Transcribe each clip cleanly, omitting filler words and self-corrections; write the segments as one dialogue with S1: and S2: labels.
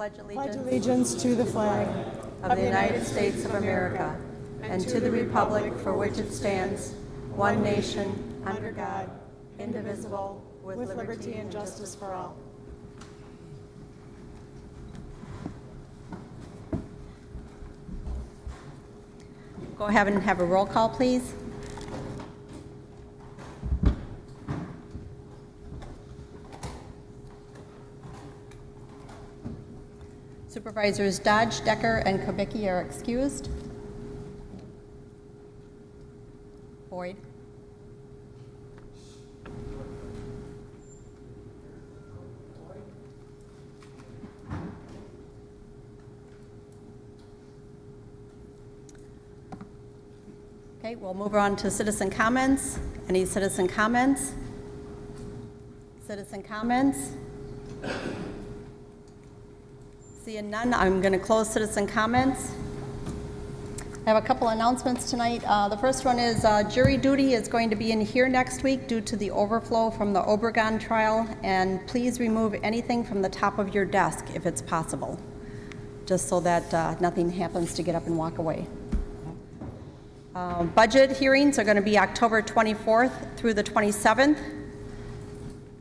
S1: pledge
S2: pledge allegiance to the flag
S1: of the United States of America and to the republic for which it stands, one nation, under God, indivisible, with liberty and justice for all. Go ahead and have a roll call, please. Supervisors Dodge, Decker, and Kubicki are excused. Boyd. Okay, we'll move on to citizen comments. Any citizen comments? Citizen comments? Seeing none, I'm going to close citizen comments. I have a couple announcements tonight. The first one is jury duty is going to be in here next week due to the overflow from the Obregon trial, and please remove anything from the top of your desk if it's possible, just so that nothing happens to get up and walk away. Budget hearings are going to be October 24th through the 27th.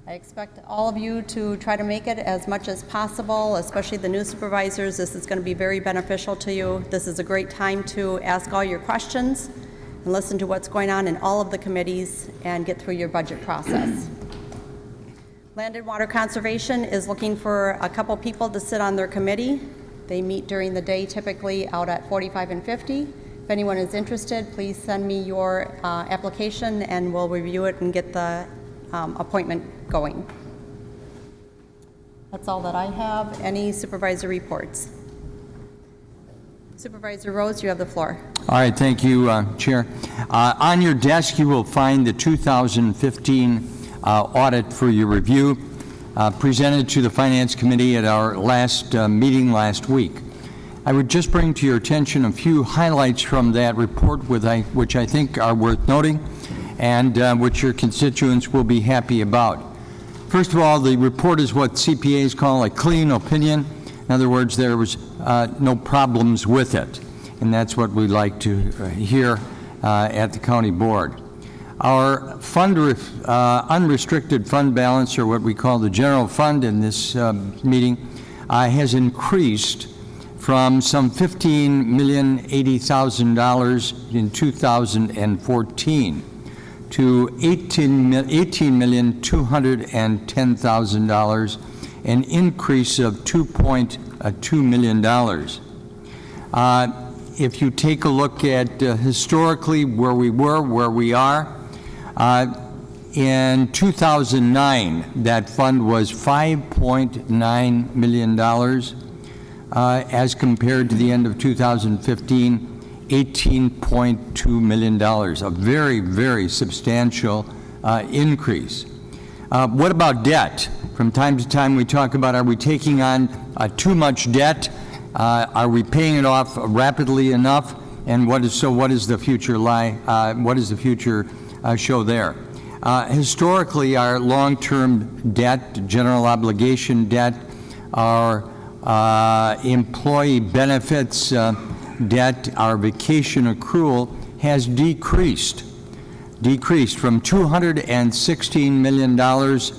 S1: I expect all of you to try to make it as much as possible, especially the new supervisors. This is going to be very beneficial to you. This is a great time to ask all your questions and listen to what's going on in all of the committees and get through your budget process. Land and Water Conservation is looking for a couple people to sit on their committee. They meet during the day, typically out at 45 and 50. If anyone is interested, please send me your application and we'll review it and get the appointment going. That's all that I have. Any supervisor reports? Supervisor Rose, you have the floor.
S3: All right, thank you, Chair. On your desk, you will find the 2015 audit for your review, presented to the Finance Committee at our last meeting last week. I would just bring to your attention a few highlights from that report, which I think are worth noting, and which your constituents will be happy about. First of all, the report is what CPAs call a clean opinion. In other words, there was no problems with it, and that's what we like to hear at the county board. Our unrestricted fund balance, or what we call the general fund in this meeting, has increased from some $15,080,000 in 2014 to $18,210,000, an increase of $2.2 million. If you take a look at historically where we were, where we are, in 2009, that fund was $5.9 million, as compared to the end of 2015, $18.2 million, a very, very substantial increase. What about debt? From time to time we talk about, are we taking on too much debt? Are we paying it off rapidly enough? And what is the future what does the future show there? Historically, our long-term debt, general obligation debt, our employee benefits debt, our vacation accrual has decreased from $216 million to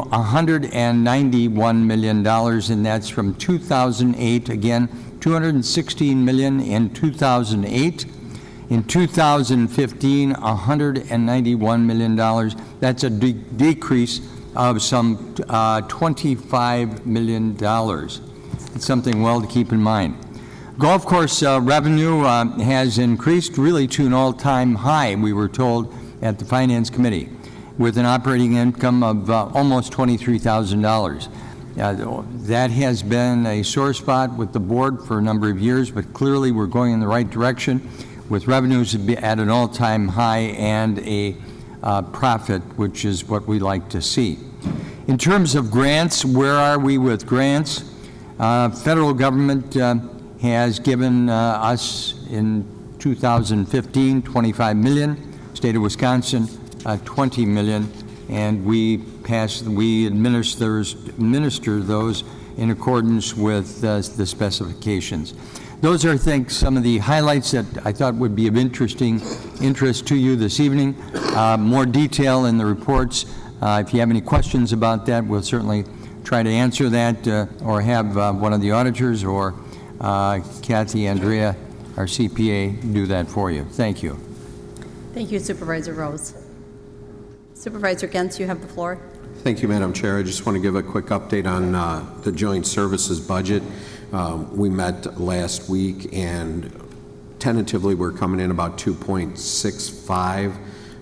S3: $191 million, and that's from 2008. Again, $216 million in 2008. In 2015, $191 million. That's a decrease of some $25 million. It's something well to keep in mind. Golf course revenue has increased really to an all-time high, we were told at the Finance Committee, with an operating income of almost $23,000. That has been a sore spot with the board for a number of years, but clearly we're going in the right direction with revenues at an all-time high and a profit, which is what we like to see. In terms of grants, where are we with grants? Federal government has given us in 2015 $25 million, state of Wisconsin $20 million, and we administer those in accordance with the specifications. Those are, I think, some of the highlights that I thought would be of interest to you this evening. More detail in the reports. If you have any questions about that, we'll certainly try to answer that or have one of the auditors or Kathy, Andrea, our CPA, do that for you. Thank you.
S1: Thank you, Supervisor Rose. Supervisor Gens, you have the floor.
S4: Thank you, Madam Chair. I just want to give a quick update on the joint services budget. We met last week, and tentatively we're coming in about 2.65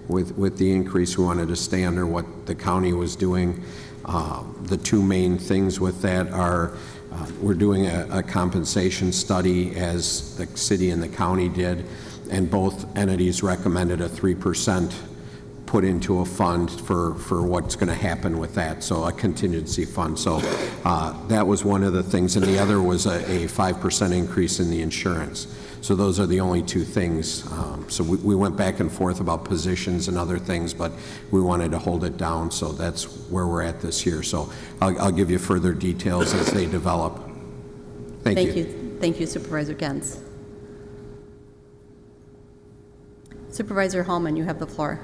S4: with the increase. We wanted to stay under what the county was doing. The two main things with that are we're doing a compensation study as the city and the county did, and both entities recommended a 3% put into a fund for what's going to happen with that, so a contingency fund. So that was one of the things, and the other was a 5% increase in the insurance. So those are the only two things. So we went back and forth about positions and other things, but we wanted to hold it down, so that's where we're at this year. So I'll give you further details as they develop. Thank you.
S1: Thank you, Supervisor Gens. Supervisor Hallman, you have the floor.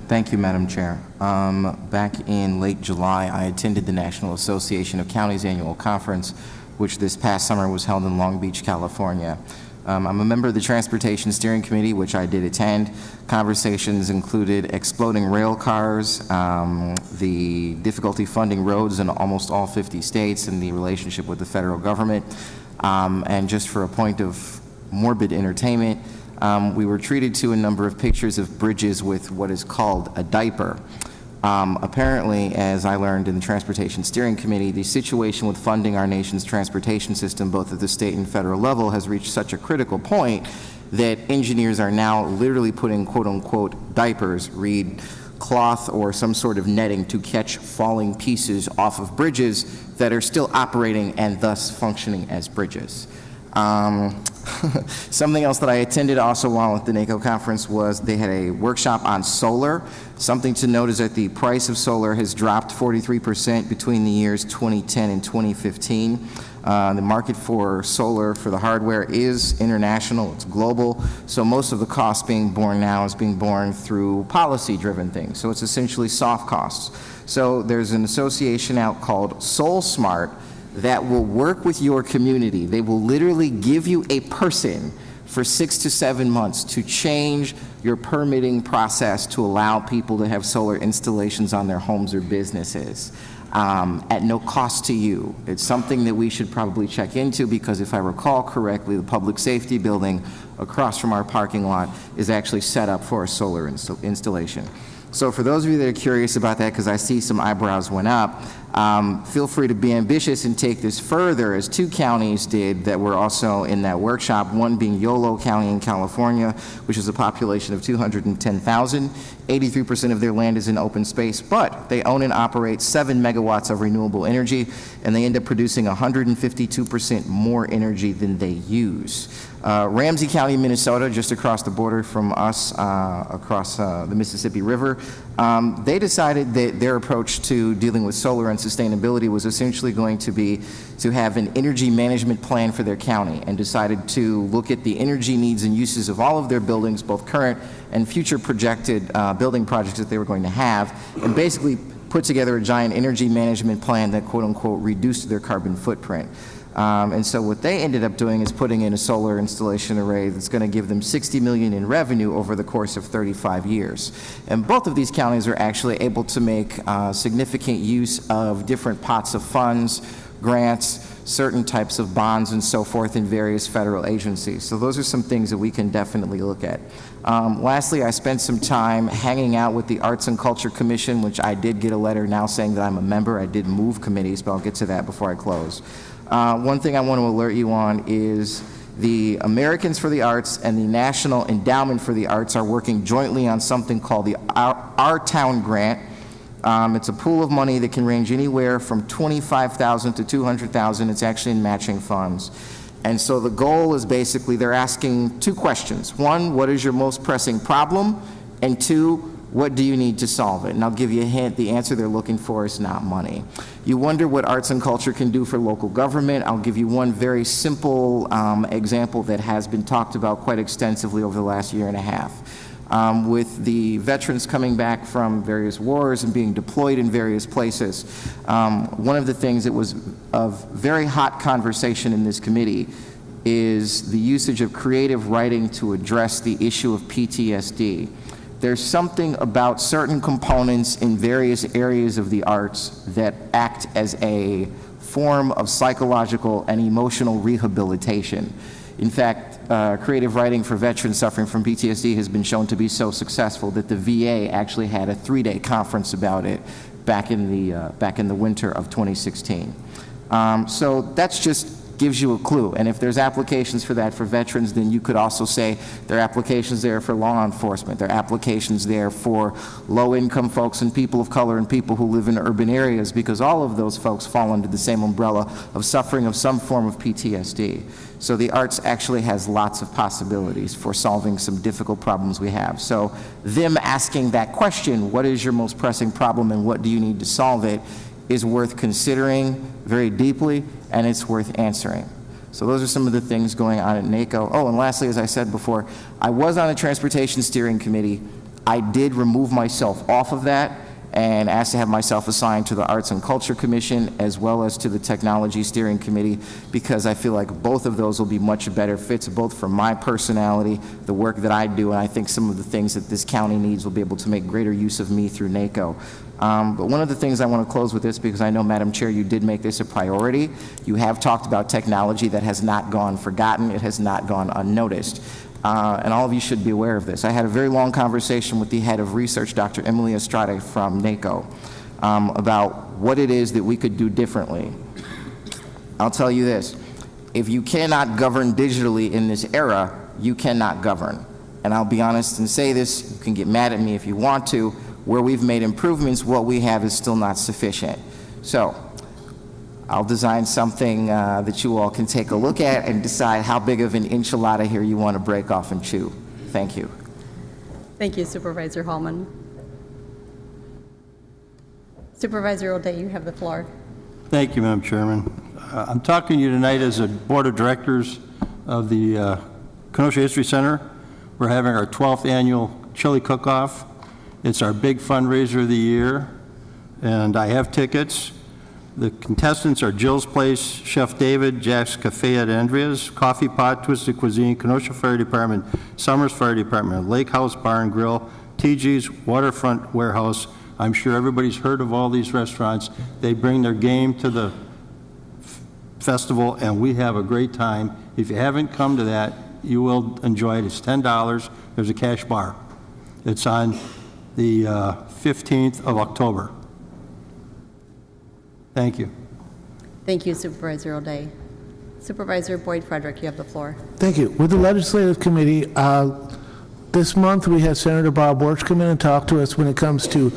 S5: Thank you, Madam Chair. Back in late July, I attended the National Association of Counties annual conference, which this past summer was held in Long Beach, California. I'm a member of the Transportation Steering Committee, which I did attend. Conversations included exploding rail cars, the difficulty funding roads in almost all 50 states, and the relationship with the federal government. And just for a point of morbid entertainment, we were treated to a number of pictures of bridges with what is called a diaper. Apparently, as I learned in the Transportation Steering Committee, the situation with funding our nation's transportation system, both at the state and federal level, has reached such a critical point that engineers are now literally putting quote-unquote diapers, read cloth or some sort of netting, to catch falling pieces off of bridges that are still operating and thus functioning as bridges. Something else that I attended also while at the NACO conference was they had a workshop on solar. Something to note is that the price of solar has dropped 43% between the years 2010 and 2015. The market for solar for the hardware is international, it's global, so most of the cost being borne now is being borne through policy-driven things, so it's essentially soft costs. So there's an association out called SolSmart that will work with your community. They will literally give you a person for 6 to 7 months to change your permitting process to allow people to have solar installations on their homes or businesses at no cost to you. It's something that we should probably check into, because if I recall correctly, the public safety building across from our parking lot is actually set up for a solar installation. So for those of you that are curious about that, because I see some eyebrows went up, feel free to be ambitious and take this further, as two counties did that were also in that workshop, one being Yolo County in California, which is a population of 210,000. 83% of their land is in open space, but they own and operate 7 megawatts of renewable energy, and they end up producing 152% more energy than they use. Ramsey County, Minnesota, just across the border from us, across the Mississippi River, they decided that their approach to dealing with solar and sustainability was essentially going to be to have an energy management plan for their county, and decided to look at the energy needs and uses of all of their buildings, both current and future projected building projects that they were going to have, and basically put together a giant energy management plan that quote-unquote reduced their carbon footprint. And so what they ended up doing is putting in a solar installation array that's going to give them $60 million in revenue over the course of 35 years. And both of these counties are actually able to make significant use of different pots of funds, grants, certain types of bonds, and so forth in various federal agencies. So those are some things that we can definitely look at. Lastly, I spent some time hanging out with the Arts and Culture Commission, which I did get a letter now saying that I'm a member. I did move committees, but I'll get to that before I close. One thing I want to alert you on is the Americans for the Arts and the National Endowment for the Arts are working jointly on something called the Our Town Grant. It's a pool of money that can range anywhere from $25,000 to $200,000. It's actually in matching funds. And so the goal is basically they're asking two questions. One, what is your most pressing problem? And two, What do you need to solve it? And I'll give you a hint, the answer they're looking for is not money. You wonder what arts and culture can do for local government. I'll give you one very simple example that has been talked about quite extensively over the last year and a half. With the veterans coming back from various wars and being deployed in various places, one of the things that was of very hot conversation in this committee is the usage of creative writing to address the issue of PTSD. There's something about certain components in various areas of the arts that act as a form of psychological and emotional rehabilitation. In fact, creative writing for veterans suffering from PTSD has been shown to be so successful that the VA actually had a 3-day conference about it back in the winter of 2016. So that's just gives you a clue. And if there's applications for that for veterans, then you could also say there are applications there for law enforcement. There are applications there for low-income folks and people of color and people who live in urban areas, because all of those folks fall under the same umbrella of suffering of some form of PTSD. So the arts actually has lots of possibilities for solving some difficult problems we have. So them asking that question, what is your most pressing problem and what do you need to solve it, is worth considering very deeply, and it's worth answering. So those are some of the things going on at NACO. Oh, and lastly, as I said before, I was on a transportation steering committee. I did remove myself off of that and asked to have myself assigned to the Arts and Culture Commission as well as to the Technology Steering Committee, because I feel like both of those will be much better fits, both for my personality, the work that I do, and I think some of the things that this county needs will be able to make greater use of me through NACO. But one of the things I want to close with this, because I know, Madam Chair, you did make this a priority. You have talked about technology that has not gone forgotten. It has not gone unnoticed. And all of you should be aware of this. I had a very long conversation with the head of research, Dr. Emily Estrada from NACO, about what it is that we could do differently. I'll tell you this. If you cannot govern digitally in this era, you cannot govern. And I'll be honest and say this, you can get mad at me if you want to, where we've made improvements, what we have is still not sufficient. So I'll design something that you all can take a look at and decide how big of an enchilada here you want to break off and chew. Thank you.
S1: Thank you, Supervisor Hallman. Supervisor O'Day, you have the floor.
S6: Thank you, Madam Chairman. I'm talking to you tonight as a board of directors of the Kenosha History Center. We're having our 12th annual chili cook-off. It's our big fundraiser of the year, and I have tickets. The contestants are Jill's Place, Chef David, Jack's Cafe at Andrea's, Coffee Pot, Twisted Cuisine, Kenosha Fire Department, Summers Fire Department, Lake House Bar and Grill, TG's Waterfront Warehouse. I'm sure everybody's heard of all these restaurants. They bring their game to the festival, and we have a great time. If you haven't come to that, you will enjoy it. It's $10. There's a cash bar. It's on the 15th of October. Thank you.
S1: Thank you, Supervisor O'Day. Supervisor Boyd Frederick, you have the floor.
S2: Thank you. With the Legislative Committee, this month we had Senator Bob Wirtz come in and talk to us when it comes to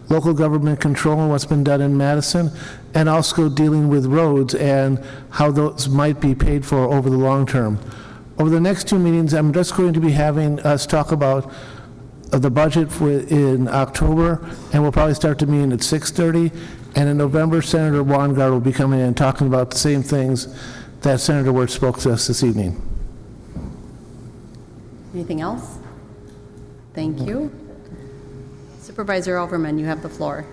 S2: local government control and what's been done in Madison, and also dealing with roads and how those might be paid for over the long term. Over the next 2 meetings, I'm just going to be having us talk about the budget in October, and we'll probably start the meeting at 6:30. And in November, Senator Weingart will be coming in and talking about the same things that Senator Wirtz spoke to us this evening.
S1: Anything else? Thank you. Supervisor Overman, you have the floor.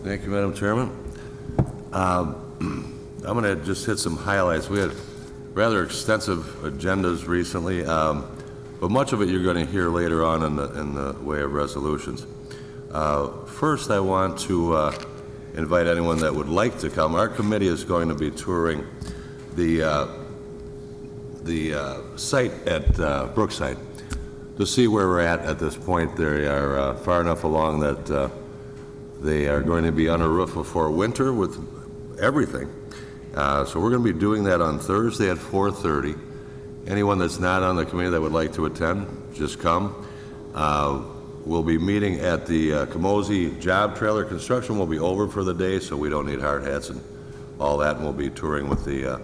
S7: Thank you, Madam Chairman. I'm going to just hit some highlights. We had rather extensive agendas recently, but much of it you're going to hear later on in the way of resolutions. First, I want to invite anyone that would like to come. Our committee is going to be touring the site at Brookside to see where we're at this point. They are far enough along that they are going to be on a roof before winter with everything. So we're going to be doing that on Thursday at 4:30. Anyone that's not on the committee that would like to attend, just come. We'll be meeting at the Camosi Job Trailer. Construction will be over for the day, so we don't need hard hats and all that, and we'll be touring with the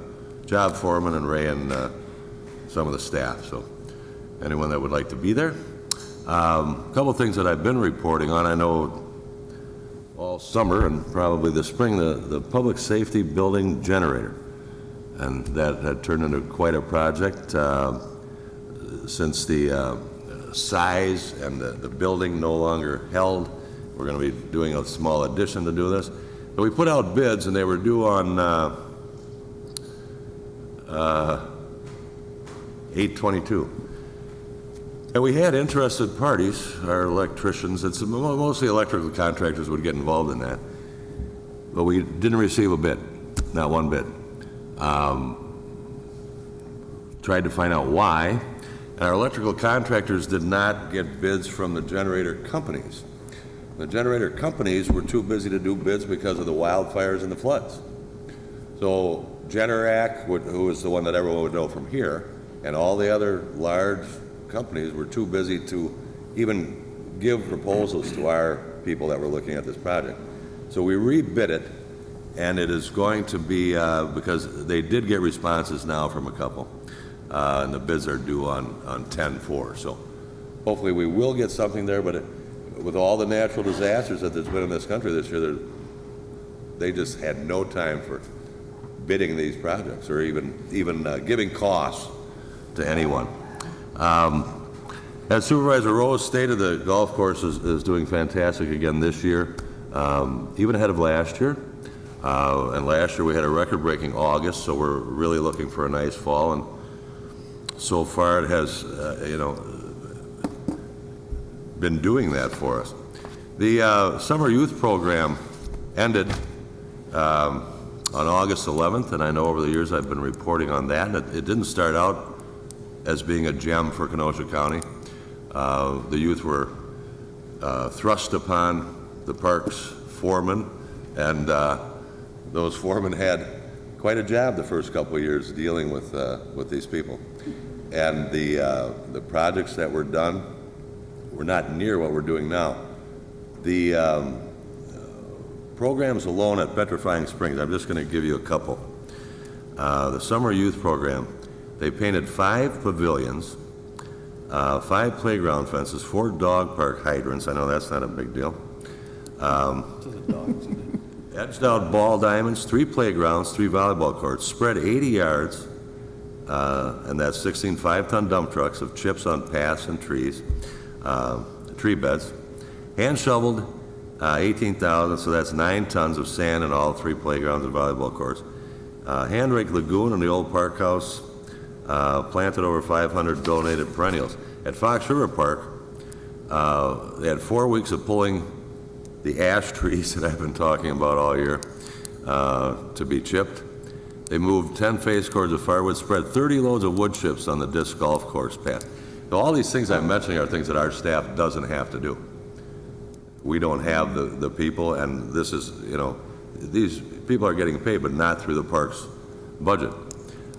S7: job foreman and Ray and some of the staff. So anyone that would like to be there. A couple of things that I've been reporting on. I know all summer and probably this spring, the public safety building generator. And that had turned into quite a project since the size and the building no longer held. We're going to be doing a small addition to do this. But we put out bids, and they were due on 8/22. And we had interested parties, our electricians, it's mostly electrical contractors would get involved in that. But we didn't receive a bid, not one bid. Tried to find out why, and our electrical contractors did not get bids from the generator companies. The generator companies were too busy to do bids because of the wildfires and the floods. So Generac, who is the one that everyone would know from here, and all the other large companies were too busy to even give proposals to our people that were looking at this project. So we rebid it, and it is going to be, because they did get responses now from a couple, and the bids are due on 10/4. So hopefully we will get something there, but with all the natural disasters that there's been in this country this year, they just had no time for bidding these projects or even giving costs to anyone. As Supervisor Rose stated, the golf course is doing fantastic again this year, even ahead of last year. And last year we had a record-breaking August, so we're really looking for a nice fall. And so far it has, been doing that for us. The summer youth program ended on August 11th, and I know over the years I've been reporting on that. And it didn't start out as being a gem for Kenosha County. The youth were thrust upon the park's foreman, and those foremen had quite a job the first couple of years dealing with these people. And the projects that were done were not near what we're doing now. The programs alone at Petrifying Springs, I'm just going to give you a couple. The summer youth program, they painted 5 pavilions, 5 playground fences, 4 dog park hydrants. I know that's not a big deal. Edged out ball diamonds, 3 playgrounds, 3 volleyball courts, spread 80 yards, and that's 16 5-ton dump trucks of chips on paths and trees, tree beds. Hand shoveled 18,000, so that's 9 tons of sand in all 3 playgrounds and volleyball courts. Hand raked lagoon in the old park house, planted over 500 donated perennials. At Fox River Park, they had 4 weeks of pulling the ash trees that I've been talking about all year to be chipped. They moved 10 face cords of firewood, spread 30 loads of wood chips on the disc golf course path. Now, all these things I'm mentioning are things that our staff doesn't have to do. We don't have the people, and this is, these people are getting paid, but not through the park's budget.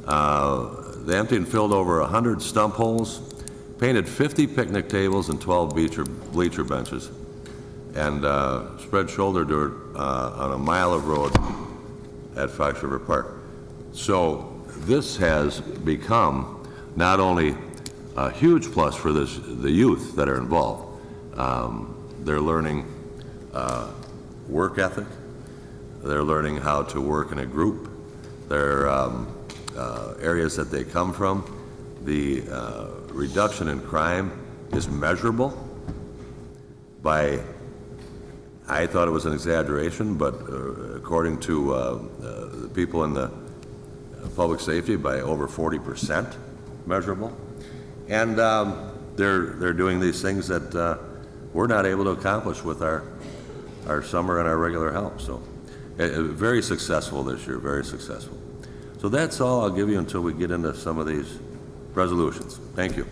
S7: They emptied and filled over 100 stump holes, painted 50 picnic tables and 12 bleacher benches, and spread shoulder dirt on a mile of road at Fox River Park. So this has become not only a huge plus for the youth that are involved. They're learning work ethic. They're learning how to work in a group. Their areas that they come from. The reduction in crime is measurable by, I thought it was an exaggeration, but according to the people in the public safety, by over 40% measurable. And they're doing these things that we're not able to accomplish with our summer and our regular help. So very successful this year, very successful. So that's all I'll give you until we get into some of these resolutions. Thank you.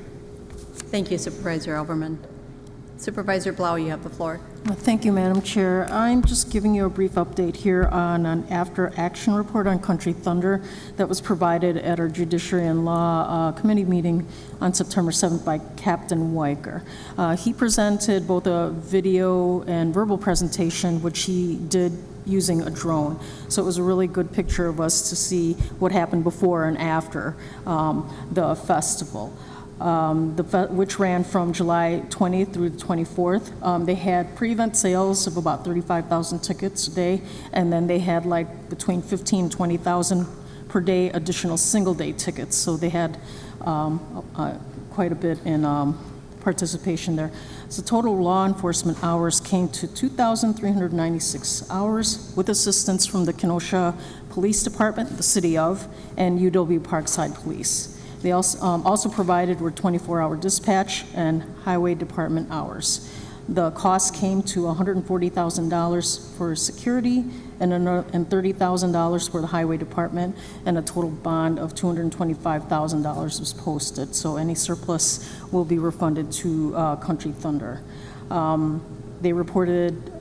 S1: Thank you, Supervisor Elberman. Supervisor Blau, you have the floor.
S8: Thank you, Madam Chair. I'm just giving you a brief update here on an after-action report on Country Thunder that was provided at our Judiciary and Law Committee meeting on September 7th by Captain Weicker. He presented both a video and verbal presentation, which he did using a drone. So it was a really good picture of us to see what happened before and after the festival. which ran from July 20th through the 24th. They had pre-event sales of about 35,000 tickets a day, and then they had like between 15 and 20,000 per day additional single-day tickets. So they had quite a bit in participation there. So total law enforcement hours came to 2,396 hours with assistance from the Kenosha Police Department, the City of, and UW Parkside Police. They also provided were 24-hour dispatch and highway department hours. The cost came to $140,000 for security and $30,000 for the highway department, and a total bond of $225,000 was posted. So any surplus will be refunded to Country Thunder. They reported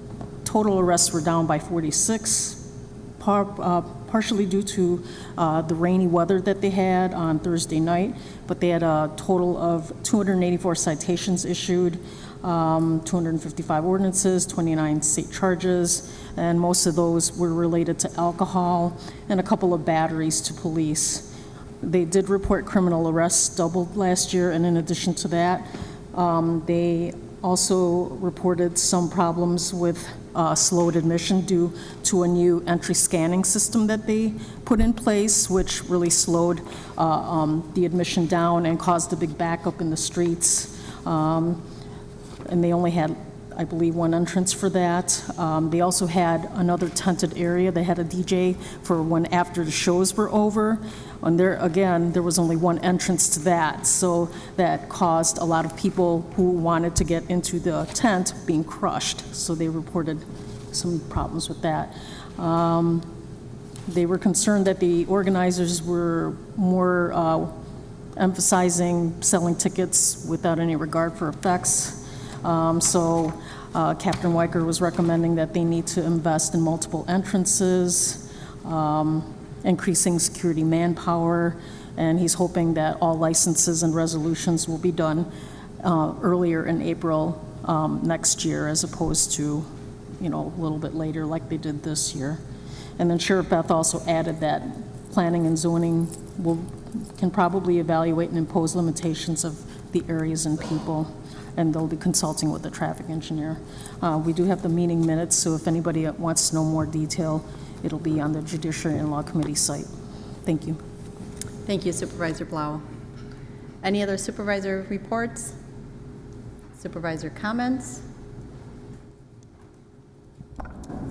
S8: total arrests were down by 46, partially due to the rainy weather that they had on Thursday night, but they had a total of 284 citations issued, 255 ordinances, 29 state charges, and most of those were related to alcohol and a couple of batteries to police. They did report criminal arrests doubled last year, and in addition to that, they also reported some problems with slowed admission due to a new entry scanning system that they put in place, which really slowed the admission down and caused a big backup in the streets. And they only had, I believe, one entrance for that. They also had another tented area. They had a DJ for when after the shows were over. And there, again, there was only one entrance to that. So that caused a lot of people who wanted to get into the tent being crushed. So they reported some problems with that. They were concerned that the organizers were more emphasizing selling tickets without any regard for effects. So Captain Weicker was recommending that they need to invest in multiple entrances, increasing security manpower, and he's hoping that all licenses and resolutions will be done earlier in April next year, as opposed to, a little bit later like they did this year. And then Sheriff Beth also added that planning and zoning can probably evaluate and impose limitations of the areas and people, and they'll be consulting with the traffic engineer. We do have the meeting minutes, so if anybody wants to know more detail, it'll be on the Judiciary and Law Committee site. Thank you.
S1: Thank you, Supervisor Blau. Any other supervisor reports? Supervisor comments?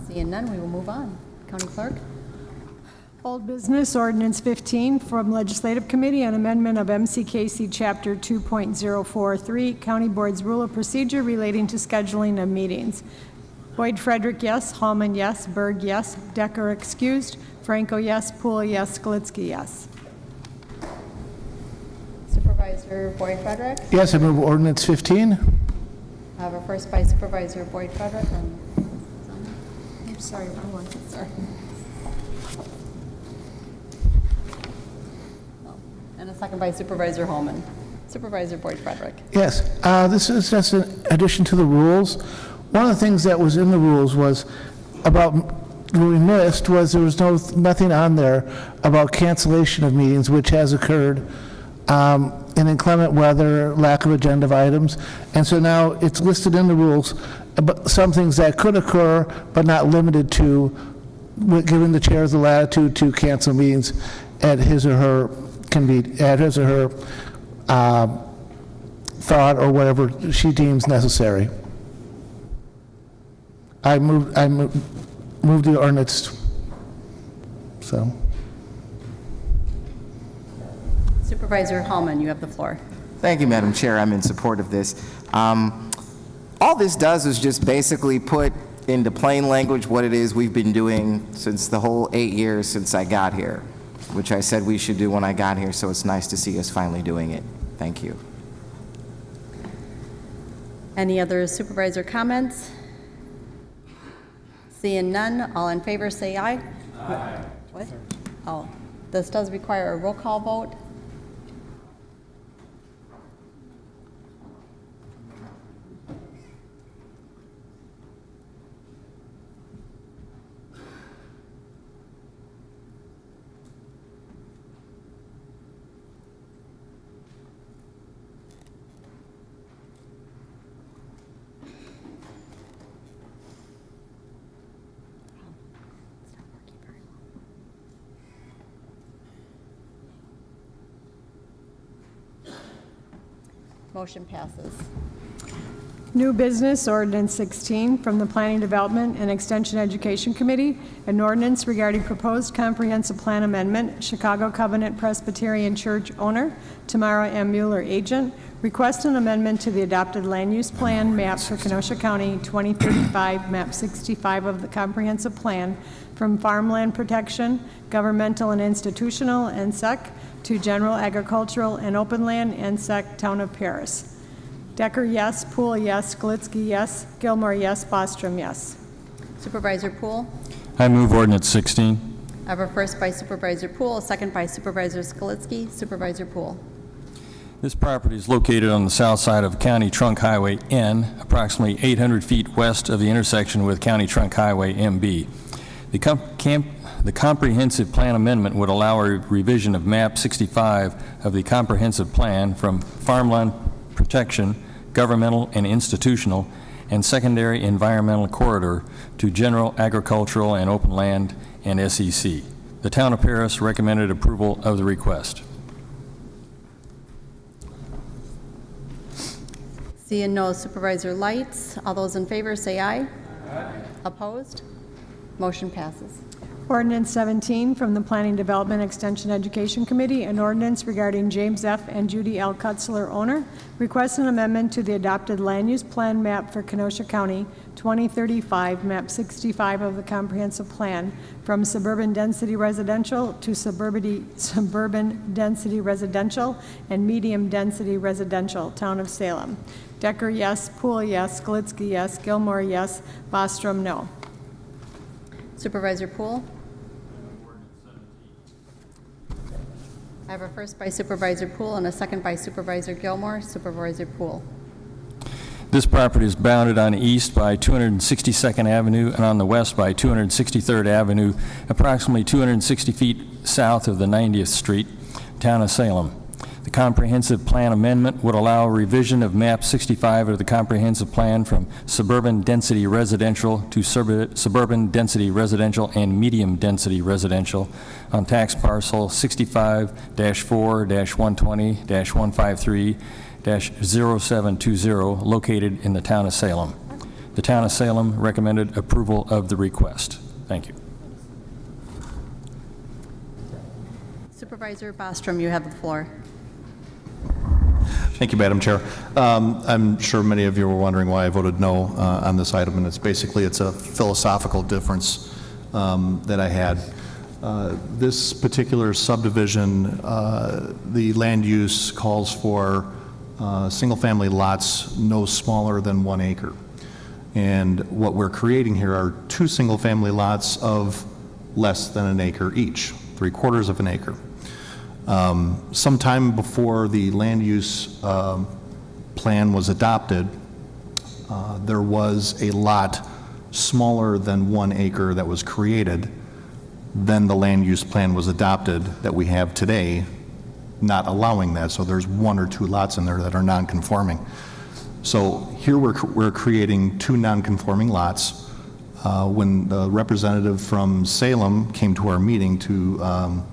S1: Seeing none, we will move on. County Clerk?
S9: Old business, Ordinance 15 from Legislative Committee on amendment of MCKC Chapter 2.043, County Board's Rule of Procedure relating to scheduling of meetings. Boyd Frederick, yes. Hallman, yes. Berg, yes. Decker, excused. Franco, yes. Poole, yes. Skalitsky, yes.
S1: Supervisor Boyd Frederick?
S2: Yes, I move Ordinance 15.
S1: I have a first by Supervisor Boyd Frederick. I'm sorry, wrong one. Sorry. And a second by Supervisor Holman. Supervisor Boyd Frederick.
S2: Yes, this is just an addition to the rules. One of the things that was in the rules was about, what we missed was there was nothing on there about cancellation of meetings, which has occurred in inclement weather, lack of agenda items. And so now it's listed in the rules, but some things that could occur, but not limited to, giving the chair the latitude to cancel meetings at his or her thought or whatever she deems necessary. I move the ordinance. So.
S1: Supervisor Hallman, you have the floor.
S5: Thank you, Madam Chair. I'm in support of this. All this does is just basically put into plain language what it is we've been doing since the whole 8 years since I got here, which I said we should do when I got here, so it's nice to see us finally doing it. Thank you.
S1: Any other supervisor comments? Seeing none, all in favor say aye. Aye. What? Oh, this does require a roll call vote. Motion passes.
S9: New business, ordinance 16, from the Planning Development and Extension Education Committee, an ordinance regarding proposed comprehensive plan amendment, Chicago Covenant Presbyterian Church owner, Tamara M. Mueller agent, request an amendment to the adopted land use plan map for Kenosha County 2035, map 65 of the comprehensive plan, from farmland protection, governmental and institutional, NSEC, to general agricultural and open land, NSEC, Town of Paris. Decker, yes. Poole, yes. Skalitsky, yes. Gilmore, yes. Bostrom, yes.
S1: Supervisor Poole?
S6: I move ordinance 16.
S1: I have a first by Supervisor Poole, a second by Supervisor Skalitsky. Supervisor Poole.
S6: This property is located on the south side of County Trunk Highway N, approximately 800 feet west of the intersection with County Trunk Highway MB. The comprehensive plan amendment would allow a revision of map 65 of the comprehensive plan from farmland protection, governmental and institutional, and secondary environmental corridor to general agricultural and open land and SEC. The Town of Paris recommended approval of the request.
S1: Seeing no Supervisor Lights, all those in favor say aye. Aye. Opposed? Motion passes.
S9: Ordinance 17, from the Planning Development Extension Education Committee, an ordinance regarding James F. and Judy L. Kutzler, owner, requests an amendment to the adopted land use plan map for Kenosha County 2035, map 65 of the comprehensive plan, from suburban density residential to suburban density residential and medium density residential, Town of Salem. Decker, yes. Poole, yes. Skalitsky, yes. Gilmore, yes. Bostrom, no.
S1: Supervisor Poole? I have a first by Supervisor Poole and a second by Supervisor Gilmore. Supervisor Poole.
S6: This property is bounded on the east by 262nd Avenue and on the west by 263rd Avenue, approximately 260 feet south of the 90th Street, Town of Salem. The comprehensive plan amendment would allow a revision of map 65 of the comprehensive plan from suburban density residential to suburban density residential and medium density residential on tax parcel 65-4-120-153-0720 located in the Town of Salem. The Town of Salem recommended approval of the request. Thank you.
S1: Supervisor Bostrom, you have the floor.
S10: Thank you, Madam Chair. I'm sure many of you were wondering why I voted no on this item, and it's a philosophical difference that I had. This particular subdivision, the land use calls for single-family lots no smaller than 1 acre. And what we're creating here are 2 single-family lots of less than 1 acre each, 3/4 of an acre. Sometime before the land use plan was adopted, there was a lot smaller than 1 acre that was created. Then the land use plan was adopted that we have today, not allowing that. So there's 1 or 2 lots in there that are non-conforming. So here we're creating 2 non-conforming lots. When the representative from Salem came to our meeting to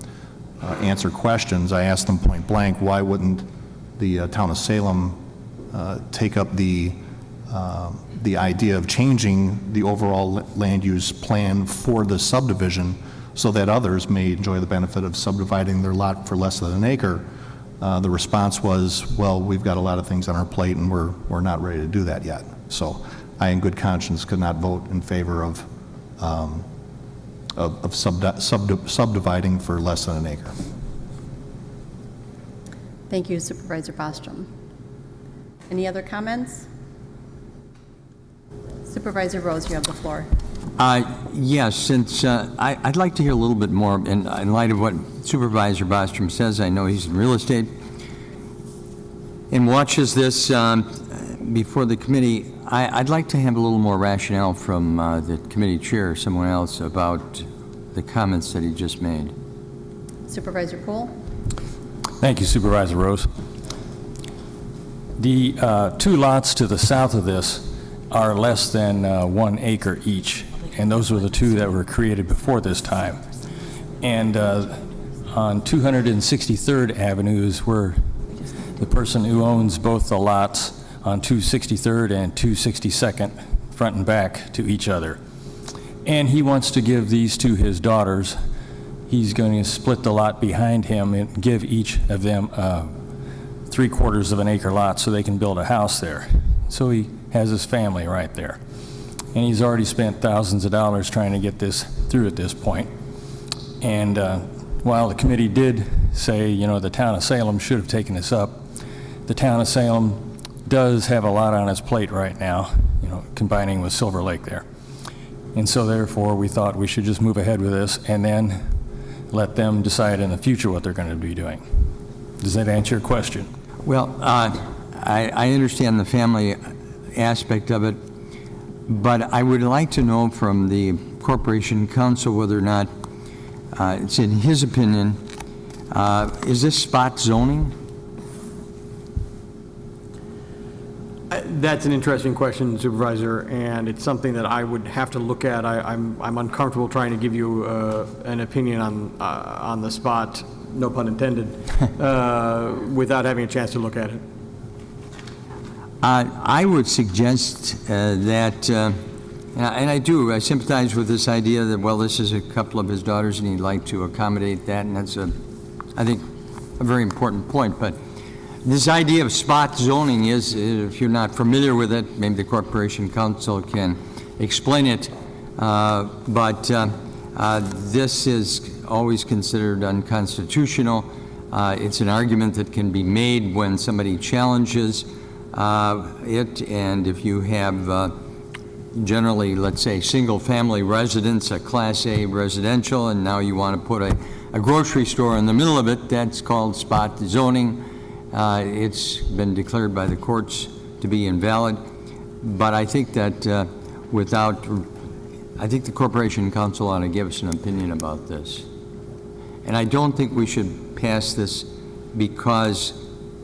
S10: answer questions, I asked them point blank, why wouldn't the Town of Salem take up the idea of changing the overall land use plan for the subdivision so that others may enjoy the benefit of subdividing their lot for less than 1 acre? The response was, well, we've got a lot of things on our plate and we're not ready to do that yet. So I, in good conscience, could not vote in favor of subdividing for less than 1 acre.
S1: Thank you, Supervisor Bostrom. Any other comments? Supervisor Rose, you have the floor.
S3: Yes, since I'd like to hear a little bit more in light of what Supervisor Bostrom says. I know he's in real estate and watches this before the committee. I'd like to have a little more rationale from the committee chair or someone else about the comments that he just made.
S1: Supervisor Poole?
S6: Thank you, Supervisor Rose. The 2 lots to the south of this are less than 1 acre each, and those were the 2 that were created before this time. And on 263rd Avenue is where
S11: the person who owns both the lots on 263rd and 262nd, front and back to each other. And he wants to give these to his daughters. He's going to split the lot behind him and give each of them 3/4 of an acre lot so they can build a house there. So he has his family right there. And he's already spent thousands of dollars trying to get this through at this point. And while the committee did say, you know, the town of Salem should have taken this up, the town of Salem does have a lot on its plate right now, you know, combining with Silver Lake there. And so therefore, we thought we should just move ahead with this and then let them decide in the future what they're going to be doing. Does that answer your question?
S3: Well, I understand the family aspect of it, but I would like to know from the Corporation Counsel whether or not it's in his opinion, is this spot zoning?
S12: That's an interesting question, Supervisor, and it's something that I would have to look at. I'm uncomfortable trying to give you an opinion on the spot, no pun intended, without having a chance to look at it.
S3: I would suggest that, and I sympathize with this idea that, well, this is a couple of his daughters and he'd like to accommodate that, and that's, I think, a very important point. But this idea of spot zoning is, if you're not familiar with it, maybe the Corporation Counsel can explain it, but this is always considered unconstitutional. It's an argument that can be made when somebody challenges it, and if you have generally, let's say, single-family residence, a Class A residential, and now you want to put a grocery store in the middle of it, that's called spot zoning. It's been declared by the courts to be invalid, but I think that I think the Corporation Counsel ought to give us an opinion about this. And I don't think we should pass this because,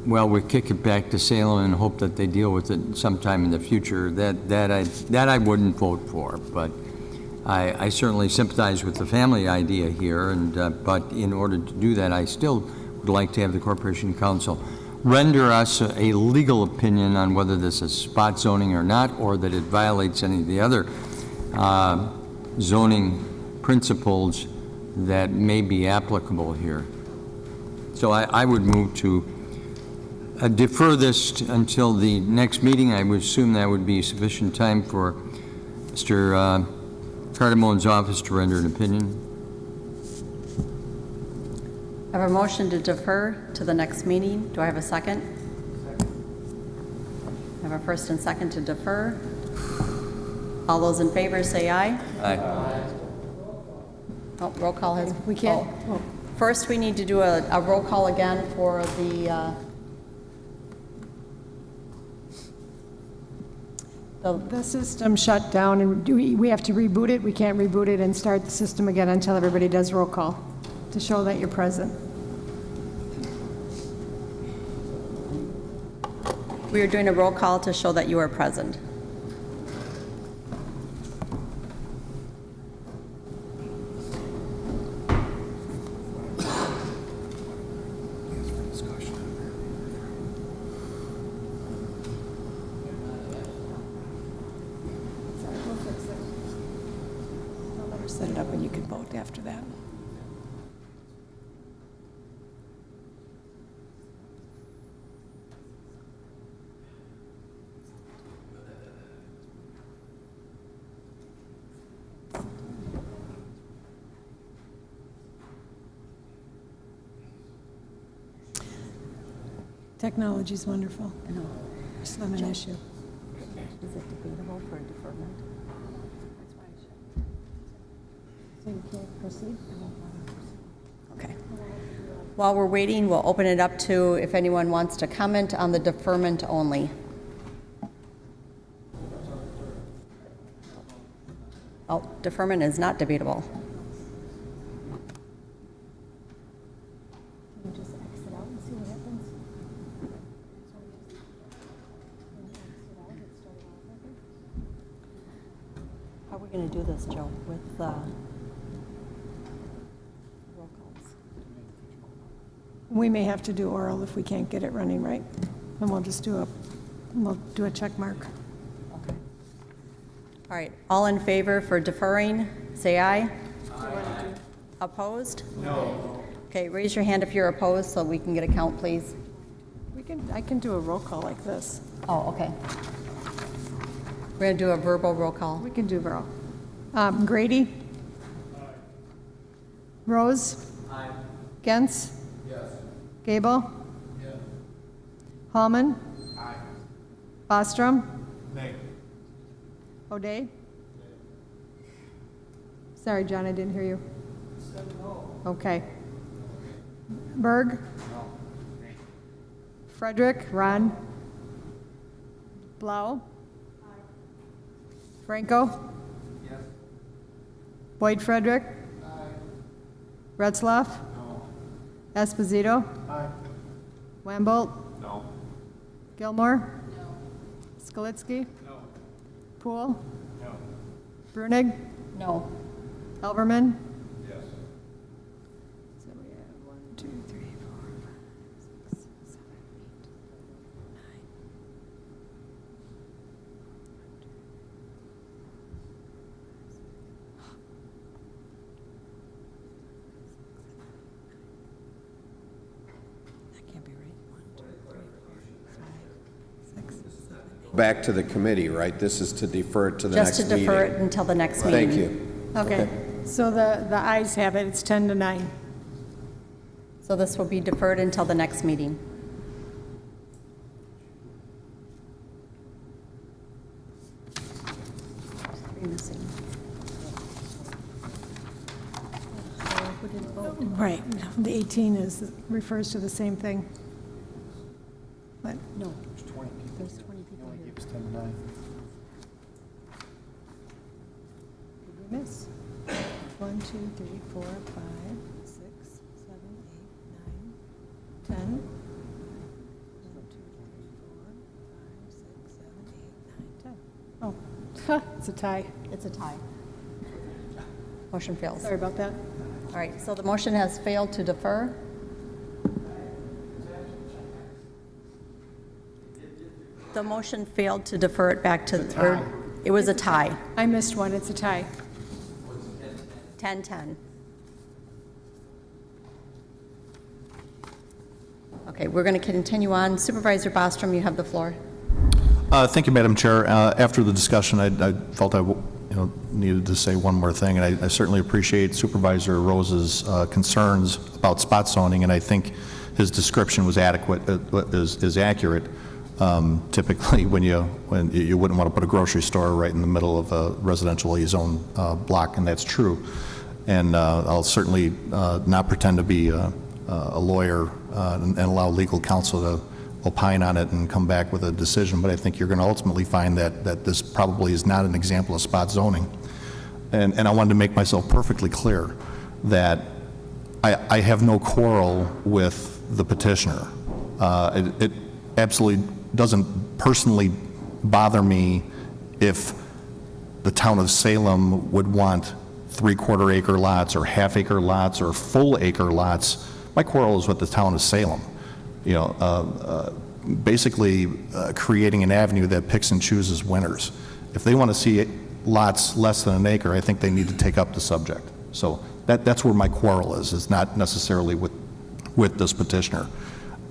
S3: well, we kick it back to Salem and hope that they deal with it sometime in the future. That I wouldn't vote for, but I certainly sympathize with the family idea here, and but in order to do that, I still would like to have the Corporation Counsel render us a legal opinion on whether this is spot zoning or not, or that it violates any of the other zoning principles that may be applicable here. So I would move to defer this until the next meeting. I would assume that would be sufficient time for Mr. Cardamone's office to render an opinion.
S1: I have a motion to defer to the next meeting. Do I have a second? I have a first and second to defer. All those in favor say aye.
S3: Aye.
S1: Oh, roll call has.
S9: We can't.
S1: Oh. First, we need to do a roll call again for
S9: The system shut down, and we have to reboot it? We can't reboot it and start the system again until everybody does roll call to show that you're present.
S1: We are doing a roll call to show that you are present.
S9: Set it up and you can vote after that. Technology's wonderful.
S1: I know.
S9: It's not an issue.
S1: Is it debatable for deferment?
S9: So you can't proceed?
S1: Okay. While we're waiting, we'll open it up to if anyone wants to comment on the deferment only. Oh, deferment is not debatable.
S9: Can you just exit out and see what happens?
S1: How are we going to do this, Joe, with roll calls?
S9: We may have to do oral if we can't get it running right. And we'll just do a check mark.
S1: Okay. All right, all in favor for deferring, say aye. Aye. Opposed? No. Okay, raise your hand if you're opposed so we can get a count, please.
S9: I can do a roll call like this.
S1: Oh, okay. We're going to do a verbal roll call.
S9: We can do verbal. Grady? Aye. Rose? Aye. Gentz? Yes. Gable? Yes. Hallman? Aye. Bostrom? Nay. O'Day? Nay. Sorry, John, I didn't hear you. Said no. Okay. Berg? No. Nay. Frederick? Ron? Blau? Aye. Franco? Yes. Boyd Frederick? Aye. Retzloff? No. Esposito? Aye. Wambolt? No. Gilmore? No. Skalitsky? No. Poole? No. Brunig?
S1: No.
S9: Elverman?
S7: Yes.
S9: So we have 1, 2, 3, 4, 5, 6, 7, 8, 9. That can't be right. 1, 2, 3, 4, 5, 6, 7, 8.
S4: Back to the committee, right? This is to defer it to the next
S1: Just
S4: meeting.
S1: to defer it until the next meeting.
S4: Thank you.
S9: Okay, so the ayes have it, it's 10 to 9.
S1: So this will be deferred until the next meeting.
S9: Right, the 18 refers to the same thing. But
S1: No. There's 20 people here.
S10: It's 10 to 9.
S9: did we miss? 1, 2, 3, 4, 5, 6, 7, 8, 9, 10. 1, 2, 3, 4, 5, 6, 7, 8, 9, 10. Oh, it's a tie.
S1: It's a tie. Motion fails.
S9: Sorry about that.
S1: All right, so the motion has failed to defer. The motion failed to defer it back to, or it was a tie.
S9: I missed one, it's a tie.
S1: 10-10. Okay, we're going to continue on. Supervisor Bostrom, you have the floor.
S10: Thank you, Madam Chair. After the discussion, I felt I needed to say one more thing, and I certainly appreciate Supervisor Rose's concerns about spot zoning, and I think his description was adequate, is accurate. Typically, when you wouldn't want to put a grocery store right in the middle of a residentially zoned block, and that's true. And I'll certainly not pretend to be a lawyer and allow legal counsel to opine on it and come back with a decision, but I think you're going to ultimately find that this probably is not an example of spot zoning. And I wanted to make myself perfectly clear that I have no quarrel with the petitioner. It absolutely doesn't personally bother me if the town of Salem would want 3/4 acre lots or half acre lots or full acre lots. My quarrel is with the town of Salem. Basically creating an avenue that picks and chooses winners. If they want to see lots less than an acre, I think they need to take up the subject. So that's where my quarrel is not necessarily with this petitioner.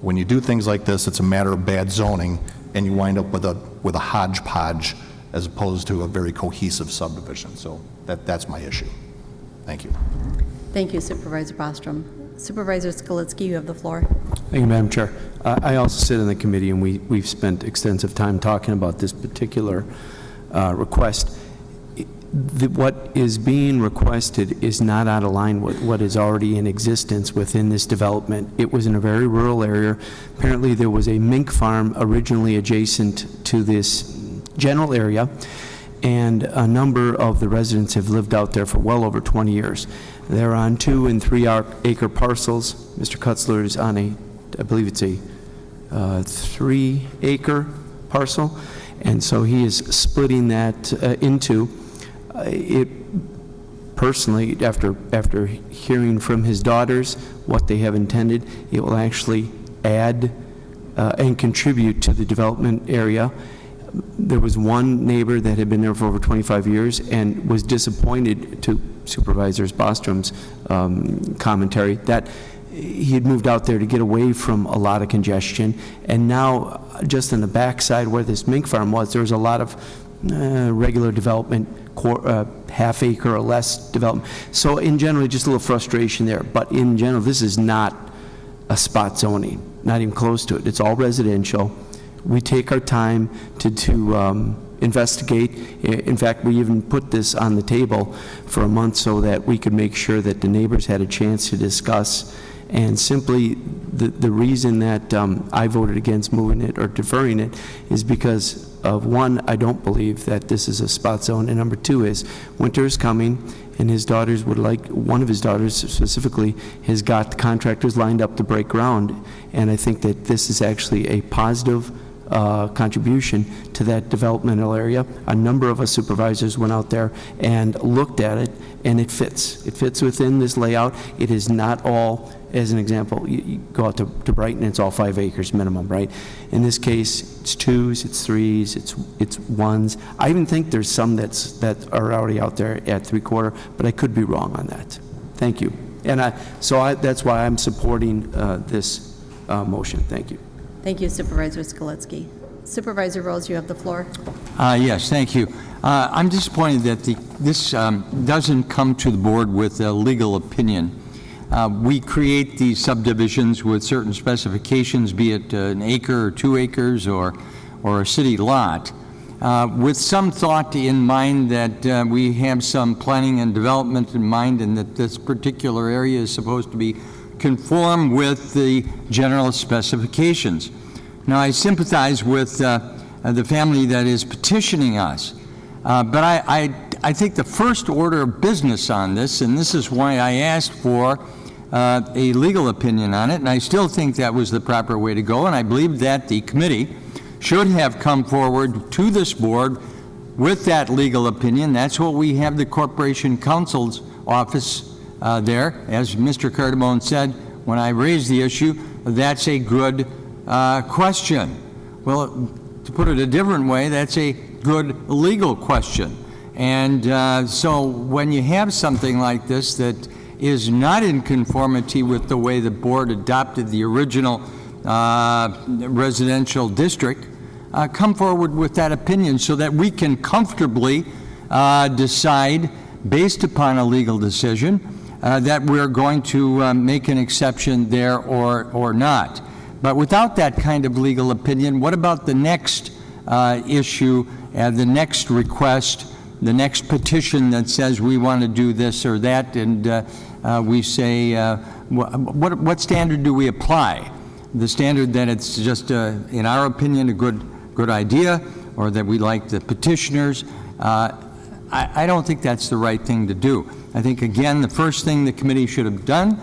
S10: When you do things like this, it's a matter of bad zoning, and you wind up with a hodgepodge as opposed to a very cohesive subdivision. So that's my issue. Thank you.
S1: Thank you, Supervisor Bostrom. Supervisor Skalitsky, you have the floor.
S13: Thank you, Madam Chair. I also sit in the committee, and we've spent extensive time talking about this particular request. What is being requested is not out of line with what is already in existence within this development. It was in a very rural area. Apparently, there was a mink farm originally adjacent to this general area, and a number of the residents have lived out there for well over 20 years. They're on 2 and 3 acre parcels. Mr. Kutzler is on I believe it's a 3 acre parcel, and so he is splitting that into. It personally, after hearing from his daughters what they have intended, it will actually add and contribute to the development area. There was one neighbor that had been there for over 25 years and was disappointed, to Supervisor Bostrom's commentary, that he had moved out there to get away from a lot of congestion, and now just on the backside where this mink farm was, there was a lot of regular development, half acre or less development. So in general, just a little frustration there, but in general, this is not a spot zoning, not even close to it. It's all residential. We take our time to investigate. In fact, we even put this on the table for a month so that we could make sure that the neighbors had a chance to discuss. And simply, the reason that I voted against moving it or deferring it is because of, one, I don't believe that this is a spot zone, and number two is winter is coming, and his daughters would like, one of his daughters specifically has got the contractors lined up to break ground, and I think that this is actually a positive contribution to that developmental area. A number of us supervisors went out there and looked at it, and it fits. It fits within this layout. It is not all, as an example, you go out to Brighton, it's all 5 acres minimum, right? In this case, it's 2s, it's 3s, it's 1s. I even think there's some that are already out there at 3/4, but I could be wrong on that. Thank you. And that's why I'm supporting this motion. Thank you.
S1: Thank you, Supervisor Skalitsky. Supervisor Rose, you have the floor.
S3: Yes, thank you. I'm disappointed that this doesn't come to the board with a legal opinion. We create these subdivisions with certain specifications, be it an acre or 2 acres or a city lot, with some thought in mind that we have some planning and development in mind, and that this particular area is supposed to be conform with the general specifications. Now, I sympathize with the family that is petitioning us, but I think the first order of business on this, and this is why I asked for a legal opinion on it, and I still think that was the proper way to go, and I believe that the committee should have come forward to this board with that legal opinion. That's what we have the Corporation Counsel's office there. As Mr. Cardamone said, when I raised the issue, that's a good question. Well, to put it a different way, that's a good legal question. And so when you have something like this that is not in conformity with the way the board adopted the original residential district, come forward with that opinion so that we can comfortably decide, based upon a legal decision, that we're going to make an exception there or not. But without that kind of legal opinion, what about the next issue, the next request, the next petition that says we want to do this or that, and we say, what standard do we apply? The standard that it's just, in our opinion, a good idea, or that we like the petitioners? I don't think that's the right thing to do. I think, again, the first thing the committee should have done,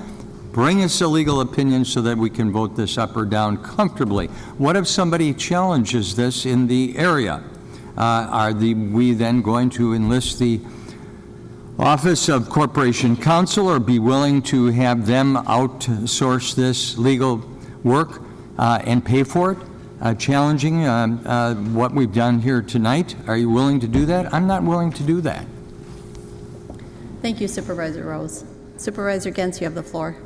S3: bring us a legal opinion so that we can vote this up or down comfortably. What if somebody challenges this in the area? Are we then going to enlist the Office of Corporation Counsel or be willing to have them outsource this legal work and pay for it? Challenging what we've done here tonight. Are you willing to do that? I'm not willing to do that.
S1: Thank you, Supervisor Rose. Supervisor Gens, you have the floor.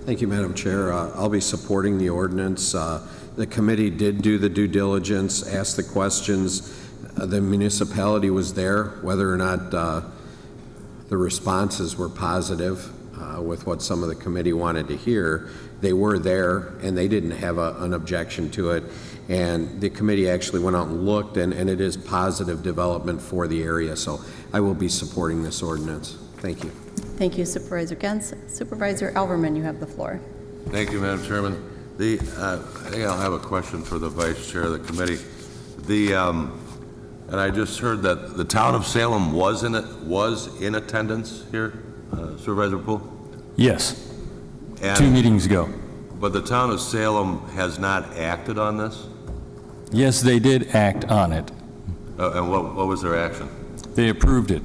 S4: Thank you, Madam Chair. I'll be supporting the ordinance. The committee did do the due diligence, ask the questions. The municipality was there. Whether or not the responses were positive with what some of the committee wanted to hear, they were there, and they didn't have an objection to it. And the committee actually went out and looked, and it is positive development for the area. So I will be supporting this ordinance. Thank you.
S1: Thank you, Supervisor Gens. Supervisor Alverman, you have the floor.
S7: Thank you, Madam Chairman. I think I'll have a question for the Vice Chair of the committee. And I just heard that the town of Salem was in attendance here, Supervisor Poole?
S11: Yes,
S7: And,
S11: 2 meetings ago.
S7: But the town of Salem has not acted on this?
S11: Yes, they did act on it.
S7: And what was their action?
S11: They approved it.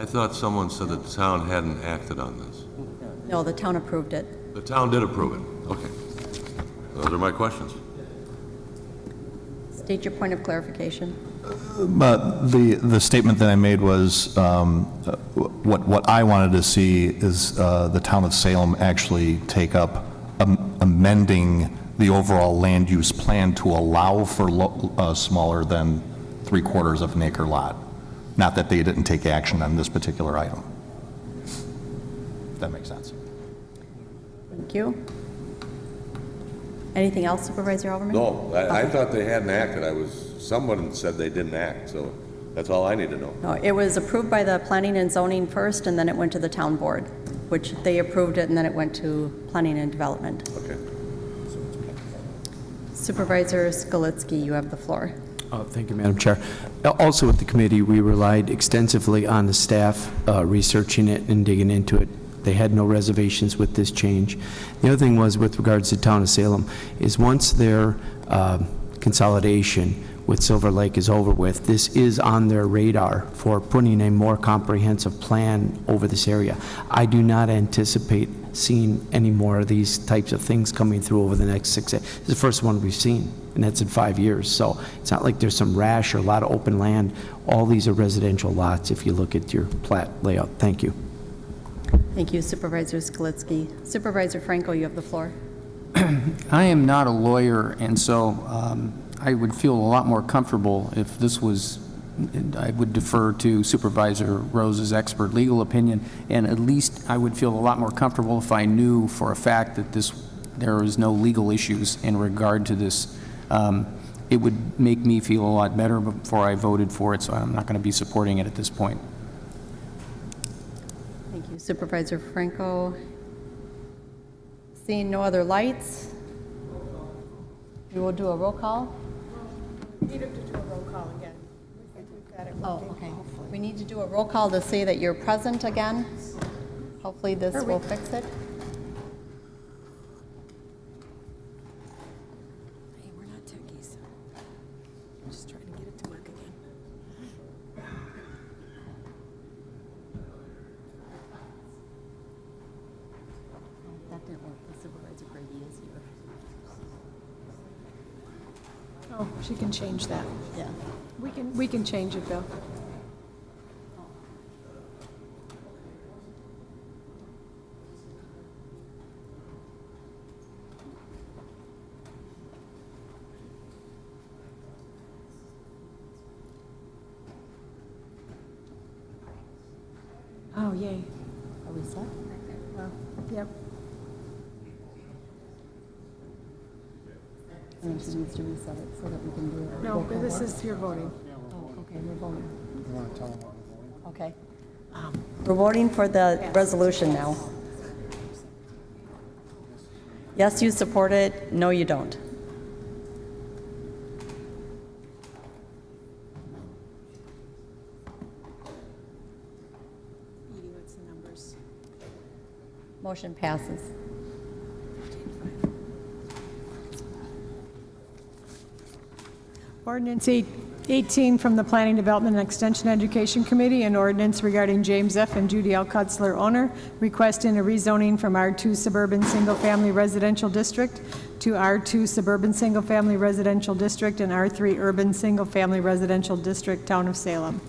S7: I thought someone said that the town hadn't acted on this.
S1: No, the town approved it.
S7: The town did approve it. Okay. Those are my questions.
S1: State your point of clarification.
S10: But the statement that I made was, what I wanted to see is the town of Salem actually take up amending the overall land use plan to allow for smaller than 3/4 of an acre lot. Not that they didn't take action on this particular item. If that makes sense.
S1: Thank you. Anything else, Supervisor Alverman?
S7: No, I thought they hadn't acted. Someone said they didn't act, so that's all I need to know.
S1: No, it was approved by the Planning and Zoning first, and then it went to the town board, which they approved it, and then it went to Planning and Development.
S7: Okay.
S1: Supervisor Skalitsky, you have the floor.
S13: Thank you, Madam Chair. Also with the committee, we relied extensively on the staff researching it and digging into it. They had no reservations with this change. The other thing was with regards to town of Salem is once their consolidation with Silver Lake is over with, this is on their radar for putting a more comprehensive plan over this area. I do not anticipate seeing any more of these types of things coming through over the next 6 years. This is the first one we've seen, and that's in 5 years. So it's not like there's some rash or a lot of open land. All these are residential lots if you look at your plat layout. Thank you.
S1: Thank you, Supervisor Skalitsky. Supervisor Franco, you have the floor.
S14: I am not a lawyer, and so I would feel a lot more comfortable if this was, I would defer to Supervisor Rose's expert legal opinion, and at least I would feel a lot more comfortable if I knew for a fact that there is no legal issues in regard to this. It would make me feel a lot better before I voted for it, so I'm not going to be supporting it at this point.
S1: Thank you, Supervisor Franco. Seeing no other lights, we will do a roll call.
S9: We need to do a roll call again. We've got it.
S1: Oh, okay. We need to do a roll call to say that you're present again. Hopefully this will fix it.
S15: Hey, we're not techies. I'm just trying to get it to work again.
S1: That didn't work. The Supervisor Brady is here.
S9: Oh, she can change that.
S1: Yeah.
S9: We can change it, Bill. Oh, yay.
S1: Are we set?
S9: Well, yep.
S1: And she needs to reset it so that we can do it.
S9: No, but this is your voting.
S1: Oh, okay, we're voting. You want to tell them what we're voting? Okay. We're voting for the resolution now. Yes, you support it. No, you don't.
S15: Edie, what's the numbers?
S1: Motion passes.
S9: Ordinance 18 from the Planning, Development, and Extension Education Committee, an ordinance regarding James F. and Judy L. Kutzler, owner, requesting a rezoning from R2 Suburban Single Family Residential District to R2 Suburban Single Family Residential District and R3 Urban Single Family Residential District, Town of Salem.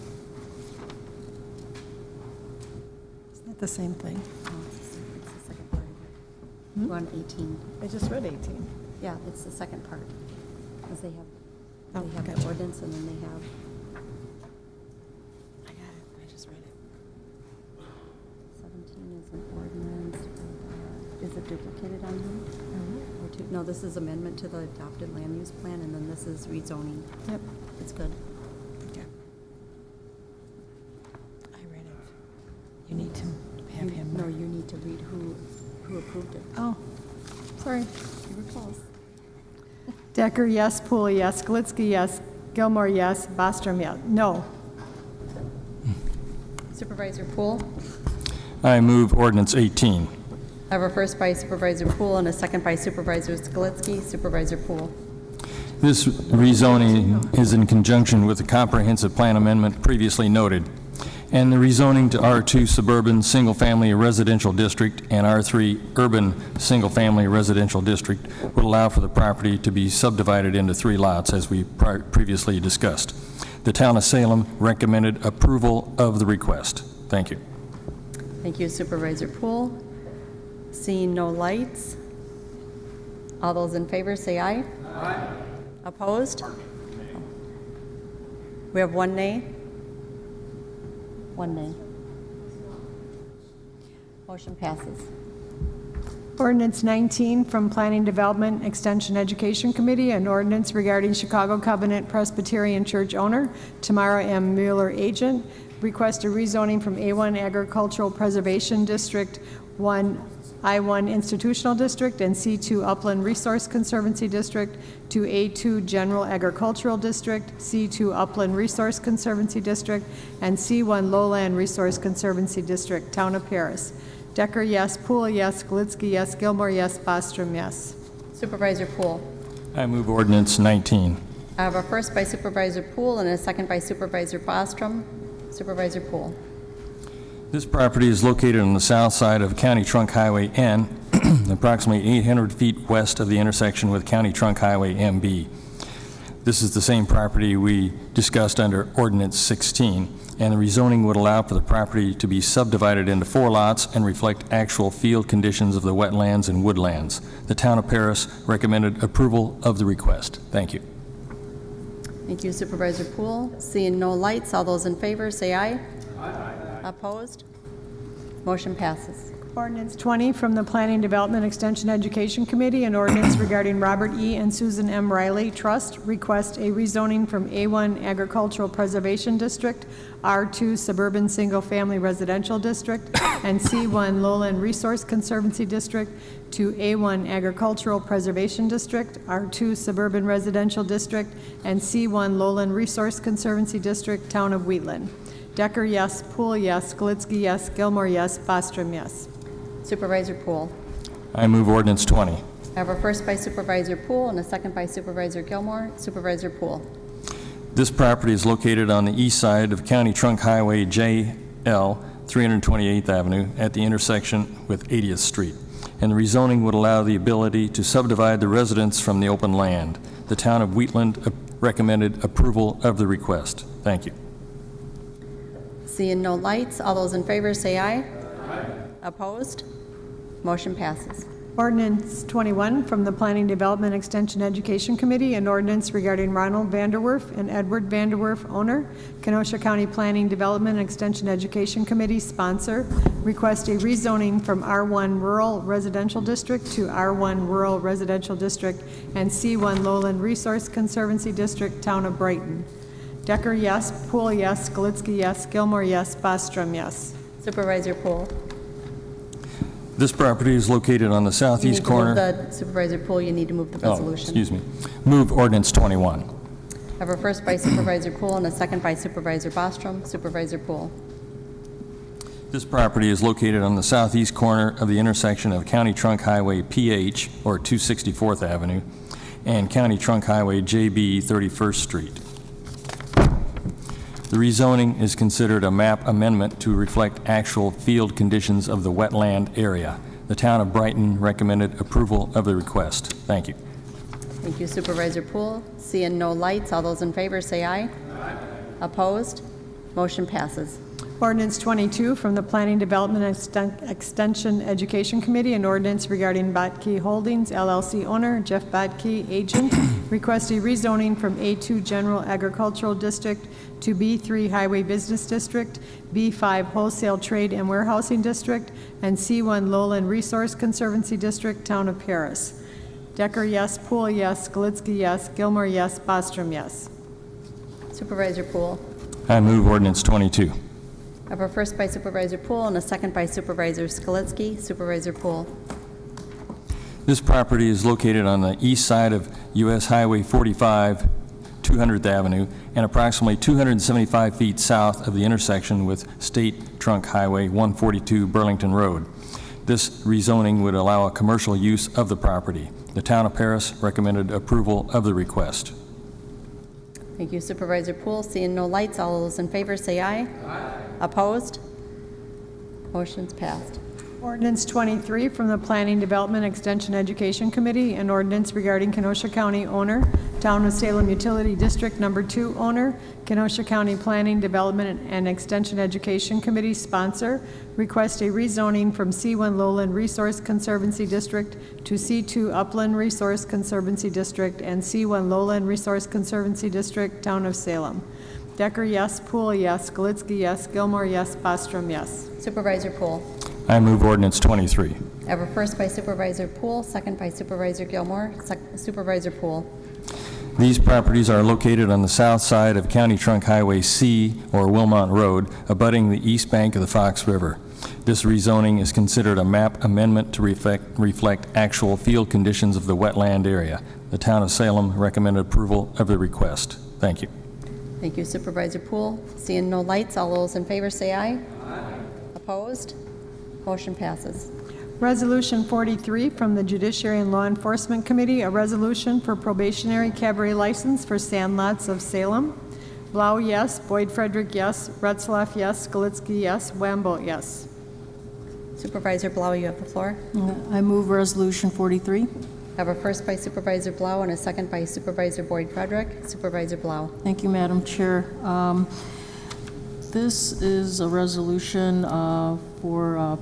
S9: Isn't that the same thing?
S1: Oh, it's the second part of it. We're on 18.
S9: I just read 18.
S1: Yeah, it's the second part. Because they have
S9: gotcha.
S1: the ordinance and then they have,
S15: I got it. I just read it.
S1: 17 is an ordinance. Is it duplicated on here? Or two? No, this is amendment to the adopted land use plan, and then this is rezoning.
S9: Yep.
S1: It's good.
S15: Okay. I read it. You need to have him.
S1: No, you need to read who approved it.
S9: Oh, sorry.
S1: You were close.
S9: Decker, yes. Poole, yes. Skalitsky, yes. Gilmore, yes. Bostrom, yes. No.
S1: Supervisor Poole?
S11: I move ordinance 18.
S1: I have a first by Supervisor Poole and a second by Supervisor Skalitsky. Supervisor Poole.
S11: This rezoning is in conjunction with the comprehensive plan amendment previously noted, and the rezoning to R2 Suburban Single-Family Residential District and R3 Urban Single-Family Residential District would allow for the property to be subdivided into 3 lots, as we previously discussed. The Town of Salem recommended approval of the request. Thank you.
S1: Thank you, Supervisor Poole. Seeing no lights, all those in favor say aye. Aye. Opposed? We have 1 nay. 1 nay. Motion passes.
S9: Ordinance 19 from Planning Development Extension Education Committee, an ordinance regarding Chicago Covenant Presbyterian Church owner, Tamara M. Mueller agent, request a rezoning from A1 Agricultural Preservation District 1 I1 Institutional District and C2 Upland Resource Conservancy District to A2 General Agricultural District, C2 Upland Resource Conservancy District, and C1 Lowland Resource Conservancy District, Town of Paris. Decker, yes. Poole, yes. Galitsky, yes. Gilmore, yes. Bostrom, yes.
S1: Supervisor Poole.
S11: I move ordinance 19.
S1: I have a first by Supervisor Poole and a second by Supervisor Bostrom. Supervisor Poole.
S11: This property is located on the south side of County Trunk Highway N, approximately 800 feet west of the intersection with County Trunk Highway MB. This is the same property we discussed under Ordinance 16, and the rezoning would allow for the property to be subdivided into 4 lots and reflect actual field conditions of the wetlands and woodlands. The Town of Paris recommended approval of the request. Thank you.
S1: Thank you, Supervisor Poole. Seeing no lights, all those in favor say aye. Aye. Opposed? Motion passes.
S9: Ordinance 20 from the Planning Development Extension Education Committee, an ordinance regarding Robert E. and Susan M. Riley Trust, request a rezoning from A1 Agricultural Preservation District, R2 Suburban Single Family Residential District, and C1 Lowland Resource Conservancy District to A1 Agricultural Preservation District, R2 Suburban Residential District, and C1 Lowland Resource Conservancy District, Town of Wheatland. Decker, yes. Poole, yes. Galitsky, yes. Gilmore, yes. Bostrom, yes.
S1: Supervisor Poole.
S11: I move ordinance 20.
S1: I have a first by Supervisor Poole and a second by Supervisor Gilmore. Supervisor Poole.
S11: This property is located on the east side of County Trunk Highway JL 328th Avenue at the intersection with 80th Street, and the rezoning would allow the ability to subdivide the residents from the open land. The Town of Wheatland recommended approval of the request. Thank you.
S1: Seeing no lights, all those in favor say aye. Aye. Opposed? Motion passes.
S9: Ordinance 21 from the Planning Development Extension Education Committee, an ordinance regarding Ronald Vanderwerf and Edward Vanderwerf, owner, Kenosha County Planning Development Extension Education Committee, sponsor, request a rezoning from R1 Rural Residential District to R1 Rural Residential District and C1 Lowland Resource Conservancy District, Town of Brighton. Decker, yes. Poole, yes. Galitsky, yes. Gilmore, yes. Bostrom, yes.
S1: Supervisor Poole.
S11: This property is located on the southeast corner.
S1: Supervisor Poole, you need to move the resolution.
S11: Excuse me. Move ordinance 21.
S1: I have a first by Supervisor Poole and a second by Supervisor Bostrom. Supervisor Poole.
S11: This property is located on the southeast corner of the intersection of County Trunk Highway PH, or 264th Avenue, and County Trunk Highway JB 31st Street. The rezoning is considered a map amendment to reflect actual field conditions of the wetland area. The Town of Brighton recommended approval of the request. Thank you.
S1: Thank you, Supervisor Poole. Seeing no lights, all those in favor say aye. Aye. Opposed? Motion passes.
S9: Ordinance 22 from the Planning Development Extension Education Committee, an ordinance regarding Botke Holdings LLC owner, Jeff Botke, agent, request a rezoning from A2 General Agricultural District to B3 Highway Business District, B5 Wholesale Trade and Warehousing District, and C1 Lowland Resource Conservancy District, Town of Paris. Decker, yes. Poole, yes. Galitsky, yes. Gilmore, yes. Bostrom, yes.
S1: Supervisor Poole.
S11: I move ordinance 22.
S1: I have a first by Supervisor Poole and a second by Supervisor Skalitsky. Supervisor Poole.
S11: This property is located on the east side of U.S. Highway 45, 200th Avenue, and approximately 275 feet south of the intersection with State Trunk Highway 142 Burlington Road. This rezoning would allow a commercial use of the property. The Town of Paris recommended approval of the request.
S1: Thank you, Supervisor Poole. Seeing no lights, all those in favor say aye. Aye. Opposed? Motion's passed.
S9: Ordinance 23 from the Planning, Development, Extension, Education Committee, an ordinance regarding Kenosha County owner, Town of Salem Utility District Number 2 owner, Kenosha County Planning, Development, and Extension Education Committee sponsor, request a rezoning from C1 Lowland Resource Conservancy District to C2 Upland Resource Conservancy District and C1 Lowland Resource Conservancy District, Town of Salem. Decker, yes. Poole, yes. Galitsky, yes. Gilmore, yes. Bostrom, yes.
S1: Supervisor Poole.
S11: I move ordinance 23.
S1: I have a first by Supervisor Poole, second by Supervisor Gilmore. Supervisor Poole.
S11: These properties are located on the south side of County Trunk Highway C, or Wilmont Road, abutting the east bank of the Fox River. This rezoning is considered a map amendment to reflect actual field conditions of the wetland area. The Town of Salem recommended approval of the request. Thank you.
S1: Thank you, Supervisor Poole. Seeing no lights, all those in favor say aye. Aye. Opposed? Motion passes.
S9: Resolution 43 from the Judiciary and Law Enforcement Committee, a resolution for probationary cabaret license for Sandlots of Salem. Blau, yes. Boyd Frederick, yes. Retzlaff, yes. Galitsky, yes. Wamble, yes.
S1: Supervisor Blau, you have the floor.
S8: I move Resolution 43.
S1: I have a first by Supervisor Blau and a second by Supervisor Boyd Frederick. Supervisor Blau.
S8: Thank you, Madam Chair. This is a resolution for a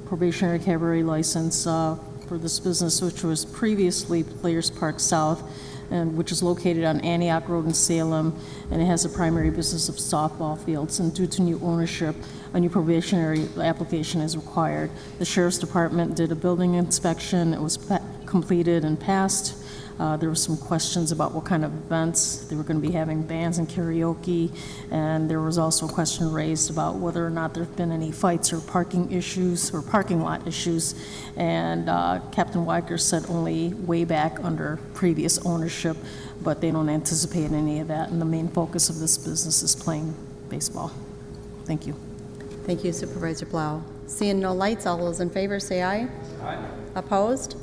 S8: probationary cabaret license for this business, which was previously Players Park South, and which is located on Antioch Road in Salem, and it has a primary business of softball fields. And due to new ownership, a new probationary application is required. The Sheriff's Department did a building inspection. It was completed and passed. There were some questions about what kind of events they were going to be having, bands and karaoke, and there was also a question raised about whether or not there have been any fights or parking issues or parking lot issues. And Captain Weicker said only way back under previous ownership, but they don't anticipate any of that. And the main focus of this business is playing baseball. Thank you.
S1: Thank you, Supervisor Blau. Seeing no lights, all those in favor say aye. Aye. Opposed?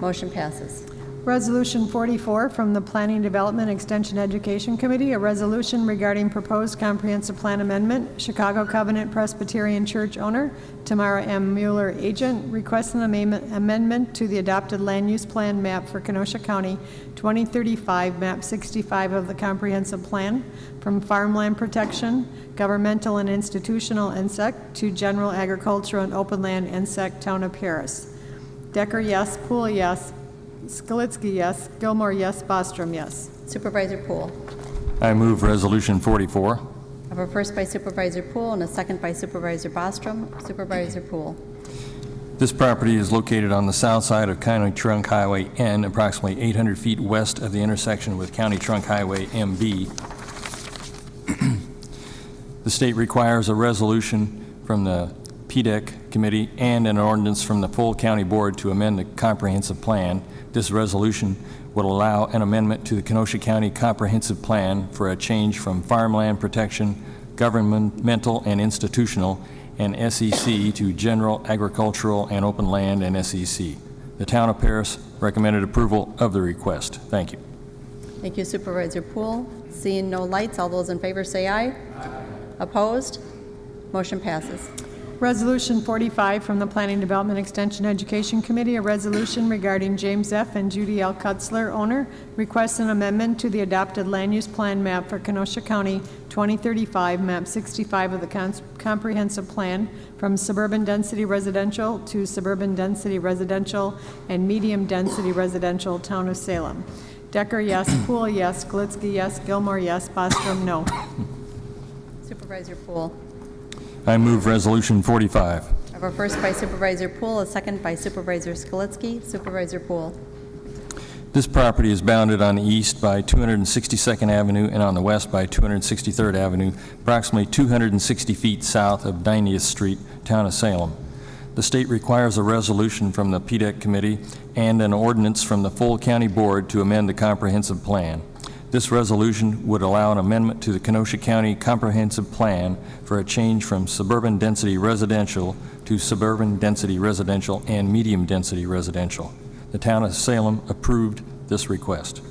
S1: Motion passes.
S9: Resolution 44 from the Planning, Development, Extension, Education Committee, a resolution regarding proposed comprehensive plan amendment, Chicago Covenant Presbyterian Church owner, Tamara M. Mueller agent, requests an amendment to the adopted land use plan map for Kenosha County 2035, map 65 of the comprehensive plan, from farmland protection, governmental and institutional NSEC, to general agricultural and open land NSEC, Town of Paris. Decker, yes. Poole, yes. Skalitsky, yes. Gilmore, yes. Bostrom, yes.
S1: Supervisor Poole.
S11: I move Resolution 44.
S1: I have a first by Supervisor Poole and a second by Supervisor Bostrom. Supervisor Poole.
S11: This property is located on the south side of County Trunk Highway N, approximately 800 feet west of the intersection with County Trunk Highway MB. The state requires a resolution from the PDEC committee and an ordinance from the full county board to amend the comprehensive plan. This resolution would allow an amendment to the Kenosha County Comprehensive Plan for a change from farmland protection, governmental and institutional, and SEC to general agricultural and open land and SEC. The Town of Paris recommended approval of the request. Thank you.
S1: Thank you, Supervisor Poole. Seeing no lights, all those in favor say aye. Aye. Opposed? Motion passes.
S9: Resolution 45 from the Planning, Development, Extension, Education Committee, a resolution regarding James F. and Judy L. Kutzler, owner, requests an amendment to the adopted land use plan map for Kenosha County 2035, map 65 of the comprehensive plan, from suburban density residential to suburban density residential and medium density residential, Town of Salem. Decker, yes. Poole, yes. Galitsky, yes. Gilmore, yes. Bostrom, no.
S1: Supervisor Poole.
S11: I move Resolution 45.
S1: I have a first by Supervisor Poole, a second by Supervisor Skalitsky. Supervisor Poole.
S11: This property is bounded on the east by 262nd Avenue and on the west by 263rd Avenue, approximately 260 feet south of 90th Street, Town of Salem. The state requires a resolution from the PDEC committee and an ordinance from the full county board to amend the comprehensive plan. This resolution would allow an amendment to the Kenosha County Comprehensive Plan for a change from suburban density residential to suburban density residential and medium density residential. The town of Salem approved this request.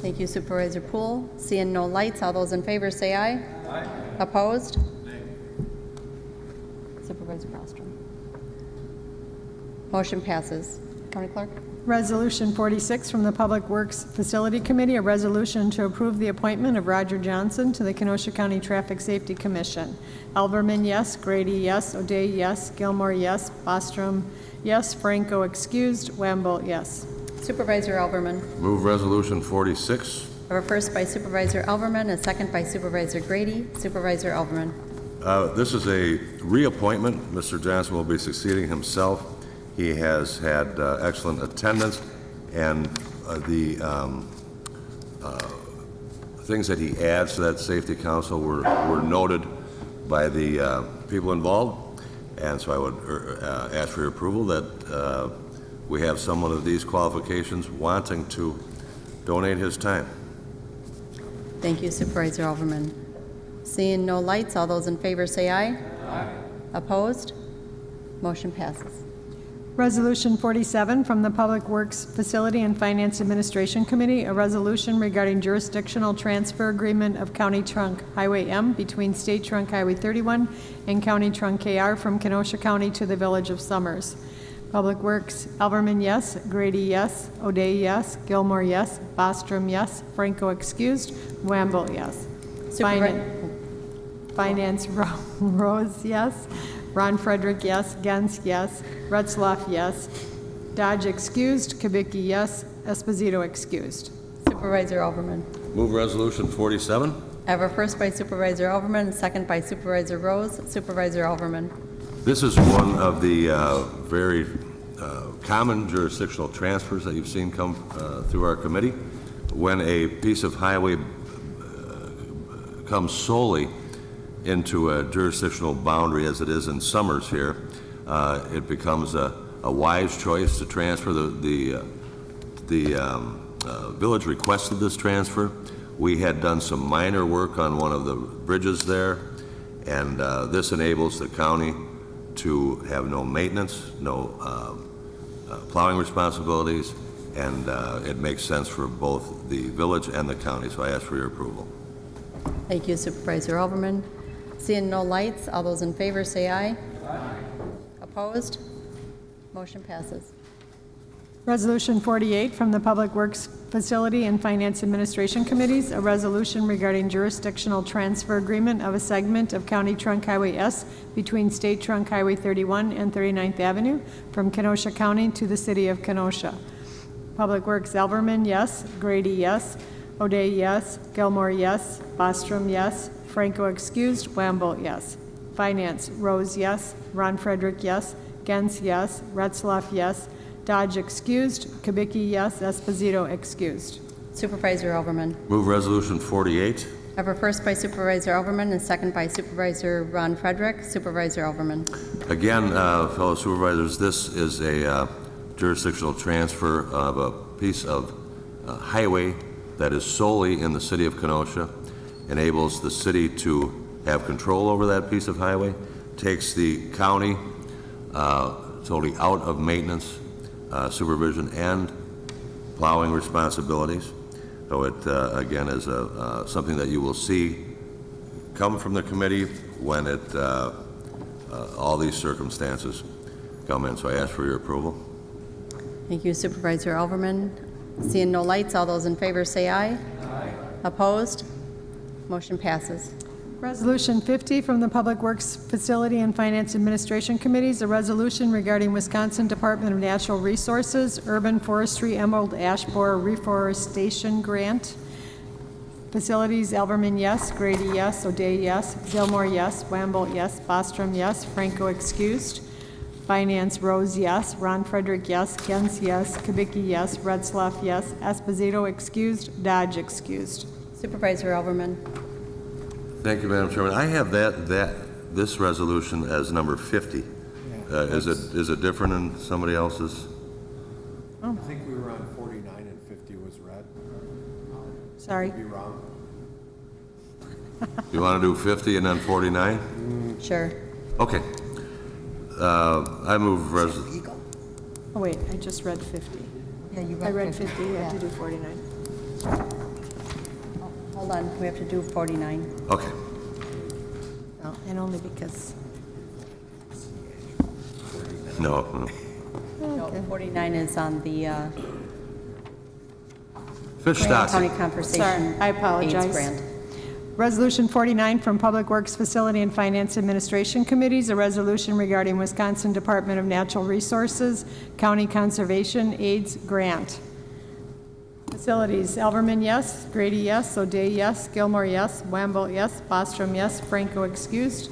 S1: Thank you, Supervisor Poole. Seeing no lights, all those in favor say aye. Aye. Opposed? Nay. Supervisor Rostrom. Motion passes. County Clerk?
S9: Resolution 46 from the Public Works Facility Committee, a resolution to approve the appointment of Roger Johnson to the Kenosha County Traffic Safety Commission. Elverman, yes. Grady, yes. O'Day, yes. Gilmore, yes. Bostrom, yes. Franco, excused. Wamble, yes.
S1: Supervisor Elverman.
S7: Move Resolution 46.
S1: I have a first by Supervisor Elverman, a second by Supervisor Grady. Supervisor Elverman.
S7: This is a reappointment. Mr. Johnson will be succeeding himself. He has had excellent attendance, and the things that he adds to that safety council were noted by the people involved, and so I would ask for your approval that we have someone of these qualifications wanting to donate his time.
S1: Thank you, Supervisor Elverman. Seeing no lights, all those in favor say aye. Aye. Opposed? Motion passes.
S9: Resolution 47 from the Public Works Facility and Finance Administration Committee, a resolution regarding jurisdictional transfer agreement of County Trunk Highway M between State Trunk Highway 31 and County Trunk KR from Kenosha County to the Village of Summers. Public Works, Elverman, yes. Grady, yes. O'Day, yes. Gilmore, yes. Bostrom, yes. Franco, excused. Wamble, yes. Finance, Rose, yes. Ron Frederick, yes. Gens, yes. Retzloff, yes. Dodge, excused. Kubicki, yes. Esposito, excused.
S1: Supervisor Elverman.
S7: Move Resolution 47.
S1: I have a first by Supervisor Elverman, a second by Supervisor Rose. Supervisor Elverman.
S7: This is one of the very common jurisdictional transfers that you've seen come through our committee. When a piece of highway comes solely into a jurisdictional boundary, as it is in Summers here, it becomes a wise choice to transfer. The village requested this transfer. We had done some minor work on one of the bridges there, and this enables the county to have no maintenance, no plowing responsibilities, and it makes sense for both the village and the county, so I ask for your approval.
S1: Thank you, Supervisor Elverman. Seeing no lights, all those in favor say aye. Aye. Opposed? Motion passes.
S9: Resolution 48 from the Public Works Facility and Finance Administration Committees, a resolution regarding jurisdictional transfer agreement of a segment of County Trunk Highway S between State Trunk Highway 31 and 39th Avenue from Kenosha County to the City of Kenosha. Public Works, Elverman, yes. Grady, yes. O'Day, yes. Gilmore, yes. Bostrom, yes. Franco, excused. Wamble, yes. Finance, Rose, yes. Ron Frederick, yes. Gens, yes. Retzloff, yes. Dodge, excused. Kubicki, yes. Esposito, excused.
S1: Supervisor Elverman.
S7: Move Resolution 48.
S1: I have a first by Supervisor Elverman and second by Supervisor Ron Frederick. Supervisor Elverman.
S7: Again, fellow supervisors, this is a jurisdictional transfer of a piece of highway that is solely in the city of Kenosha, enables the city to have control over that piece of highway, takes the county totally out of maintenance, supervision, and plowing responsibilities. So it, again, is something that you will see come from the committee when it, all these circumstances come in. So I ask for your approval.
S1: Thank you, Supervisor Elverman. Seeing no lights, all those in favor say aye. Aye. Opposed? Motion passes.
S9: Resolution 50 from the Public Works Facility and Finance Administration Committees, a resolution regarding Wisconsin Department of Natural Resources Urban Forestry Emerald Ash Borer Reforestation Grant. Facilities, Elverman, yes. Grady, yes. O'Day, yes. Gilmore, yes. Wamble, yes. Bostrom, yes. Franco, excused. Finance, Rose, yes. Ron Frederick, yes. Gens, yes. Kubicki, yes. Retzloff, yes. Esposito, excused. Dodge, excused.
S1: Supervisor Elverman.
S7: Thank you, Madam Chairman. I have this resolution as number 50. Is it different than somebody else's?
S9: Oh.
S10: I think we were on 49 and 50 was red.
S9: Sorry.
S7: You want to do 50 and then 49?
S1: Sure.
S7: Okay. I move
S9: Oh, wait, I just read 50.
S1: Yeah, you
S9: I read 50, you have to do 49.
S1: Hold on, we have to do 49.
S7: Okay.
S9: No, and only because,
S7: No.
S1: No, 49 is on the
S7: Fish
S1: Grant County
S7: stocking.
S1: Conversation.
S9: Sorry, I apologize.
S1: AIDS grant.
S9: Resolution 49 from Public Works Facility and Finance Administration Committees, a resolution regarding Wisconsin Department of Natural Resources County Conservation AIDS Grant. Facilities, Elverman, yes. Grady, yes. O'Day, yes. Gilmore, yes. Wamble, yes. Bostrom, yes. Franco, excused.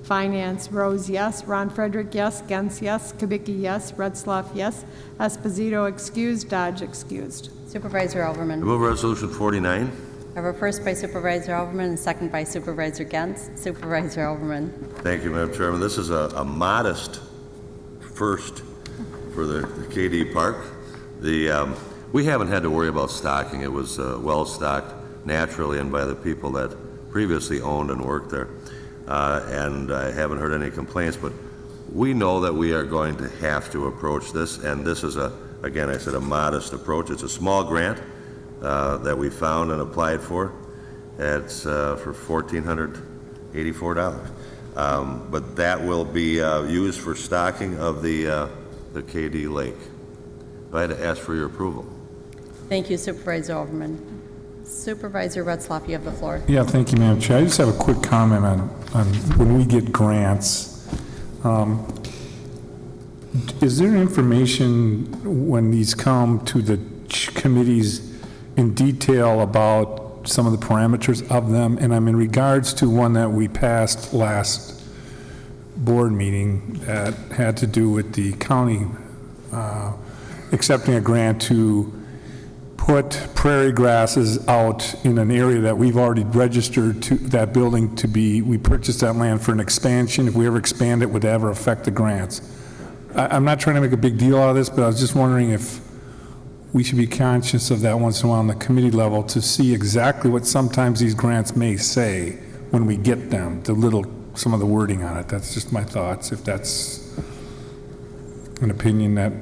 S9: Finance, Rose, yes. Ron Frederick, yes. Gens, yes. Kubicki, yes. Retzloff, yes. Esposito, excused. Dodge, excused.
S1: Supervisor
S7: I
S1: Alverman.
S7: move resolution 49.
S1: I have a first by Supervisor Alverman and second by Supervisor Gens. Supervisor Alverman.
S7: Thank you, Madam Chairman. This is a modest first for the KD Park. We haven't had to worry about stocking. It was well-stocked naturally and by the people that previously owned and worked there. And I haven't heard any complaints, but we know that we are going to have to approach this, and this is again, I said a modest approach. It's a small grant that we found and applied for. It's for $1,484. But that will be used for stocking of the KD Lake. I had to ask for your approval.
S1: Thank you, Supervisor Alverman. Supervisor Retzloff, you have the floor.
S16: Yeah, thank you, Madam Chair. I just have a quick comment on when we get grants. Is there information when these come to the committees in detail about some of the parameters of them? And I'm in regards to one that we passed last board meeting that had to do with the county accepting a grant to put prairie grasses out in an area that we've already registered to that building to be, we purchased that land for an expansion. If we ever expand it, would that ever affect the grants? I'm not trying to make a big deal out of this, but I was just wondering if we should be conscious of that once in a while on the committee level to see exactly what sometimes these grants may say when we get them, some of the wording on it. That's just my thoughts, if that's an opinion that...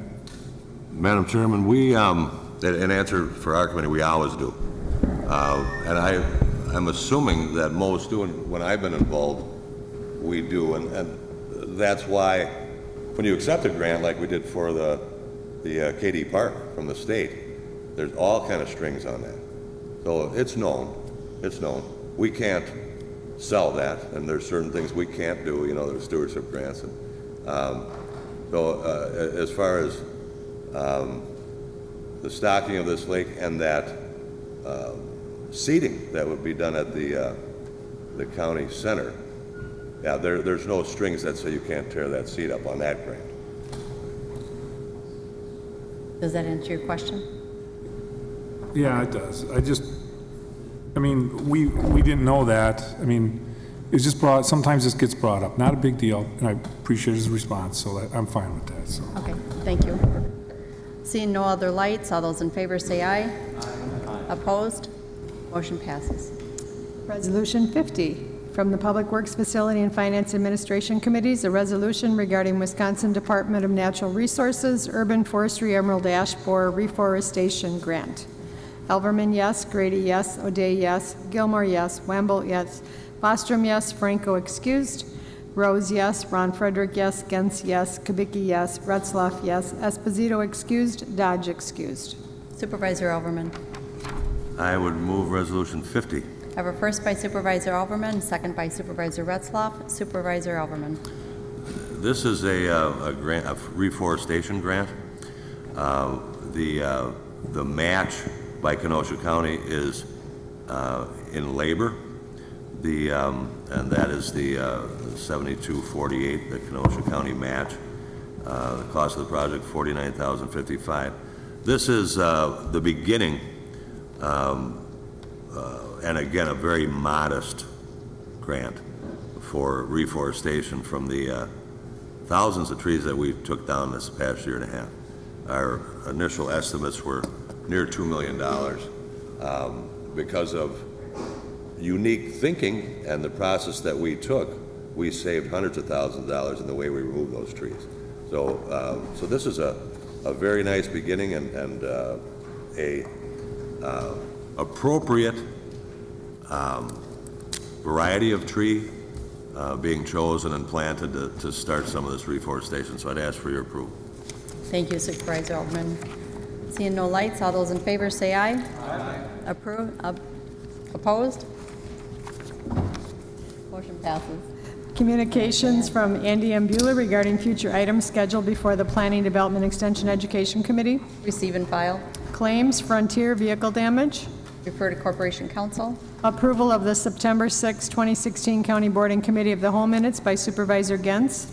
S7: Madam Chairman, we, in answer for our committee, we always do. And I'm assuming that most do, and when I've been involved, we do. And that's why when you accept a grant like we did for the KD Park from the state, there's all kind of strings on that. So it's known. It's known. We can't sell that, and there's certain things we can't do, there's stewardship grants. And, as far as the stocking of this lake and that seeding that would be done at the county center, yeah, there's no strings that say you can't tear that seed up on that grant.
S1: Does that answer your question?
S16: Yeah, it does. We didn't know that. It's just sometimes this gets brought up. Not a big deal, and I appreciate his response, so I'm fine with that, so.
S1: Okay, thank you. Seeing no other lights, all those in favor say aye. Aye. Opposed? Motion passes.
S9: Resolution 50 from the Public Works Facility and Finance Administration Committees, a resolution regarding Wisconsin Department of Natural Resources Urban Forestry Emerald Ash Borer Reforestation Grant. Elverman, yes. Grady, yes. O'Day, yes. Gilmore, yes. Wamble, yes. Bostrom, yes. Franco, excused. Rose, yes. Ron Frederick, yes. Gens, yes. Kubicki, yes. Retzloff, yes. Esposito, excused. Dodge, excused.
S1: Supervisor Alverman.
S7: I would move resolution 50.
S1: I have a first by Supervisor Alverman, second by Supervisor Retzloff. Supervisor Alverman.
S7: This is a grant, a reforestation grant. The match by Kenosha County is in labor. And that is the 7248, the Kenosha County match. The cost of the project, $49,055. This is the beginning, and again, a very modest grant for reforestation from the thousands of trees that we took down this past year and a half. Our initial estimates were near $2 million. because of unique thinking and the process that we took, we saved hundreds of thousands of dollars in the way we removed those trees. So, so this is a very nice beginning and a appropriate variety of tree being chosen and planted to start some of this reforestation. So I'd ask for your approval.
S1: Thank you, Supervisor Altman. Seeing no lights, all those in favor say aye. Aye. Opposed? Motion passes.
S9: Communications from Andy M. Bueller regarding future items scheduled before the Planning, Development, Extension, Education Committee.
S1: Receive and file.
S9: Claims, Frontier Vehicle Damage.
S1: Refer to Corporation Council.
S9: Approval of the September 6, 2016 County Board and Committee of the Whole minutes by Supervisor Gens.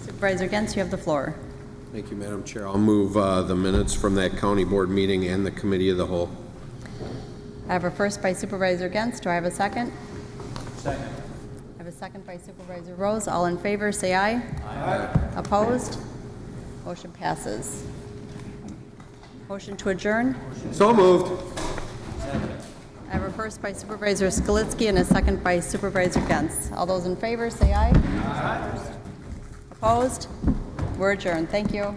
S1: Supervisor Gens, you have the floor.
S4: Thank you, Madam Chair. I'll move the minutes from that county board meeting and the committee of the whole.
S1: I have a first by Supervisor Gens. Do I have a second? Second. I have a second by Supervisor Rose. All in favor, say aye. Aye. Opposed? Motion passes. Motion to adjourn.
S4: So moved.
S1: I have a first by Supervisor Skalitsky and a second by Supervisor Gens. All those in favor, say aye. Aye. Opposed? We're adjourned. Thank you.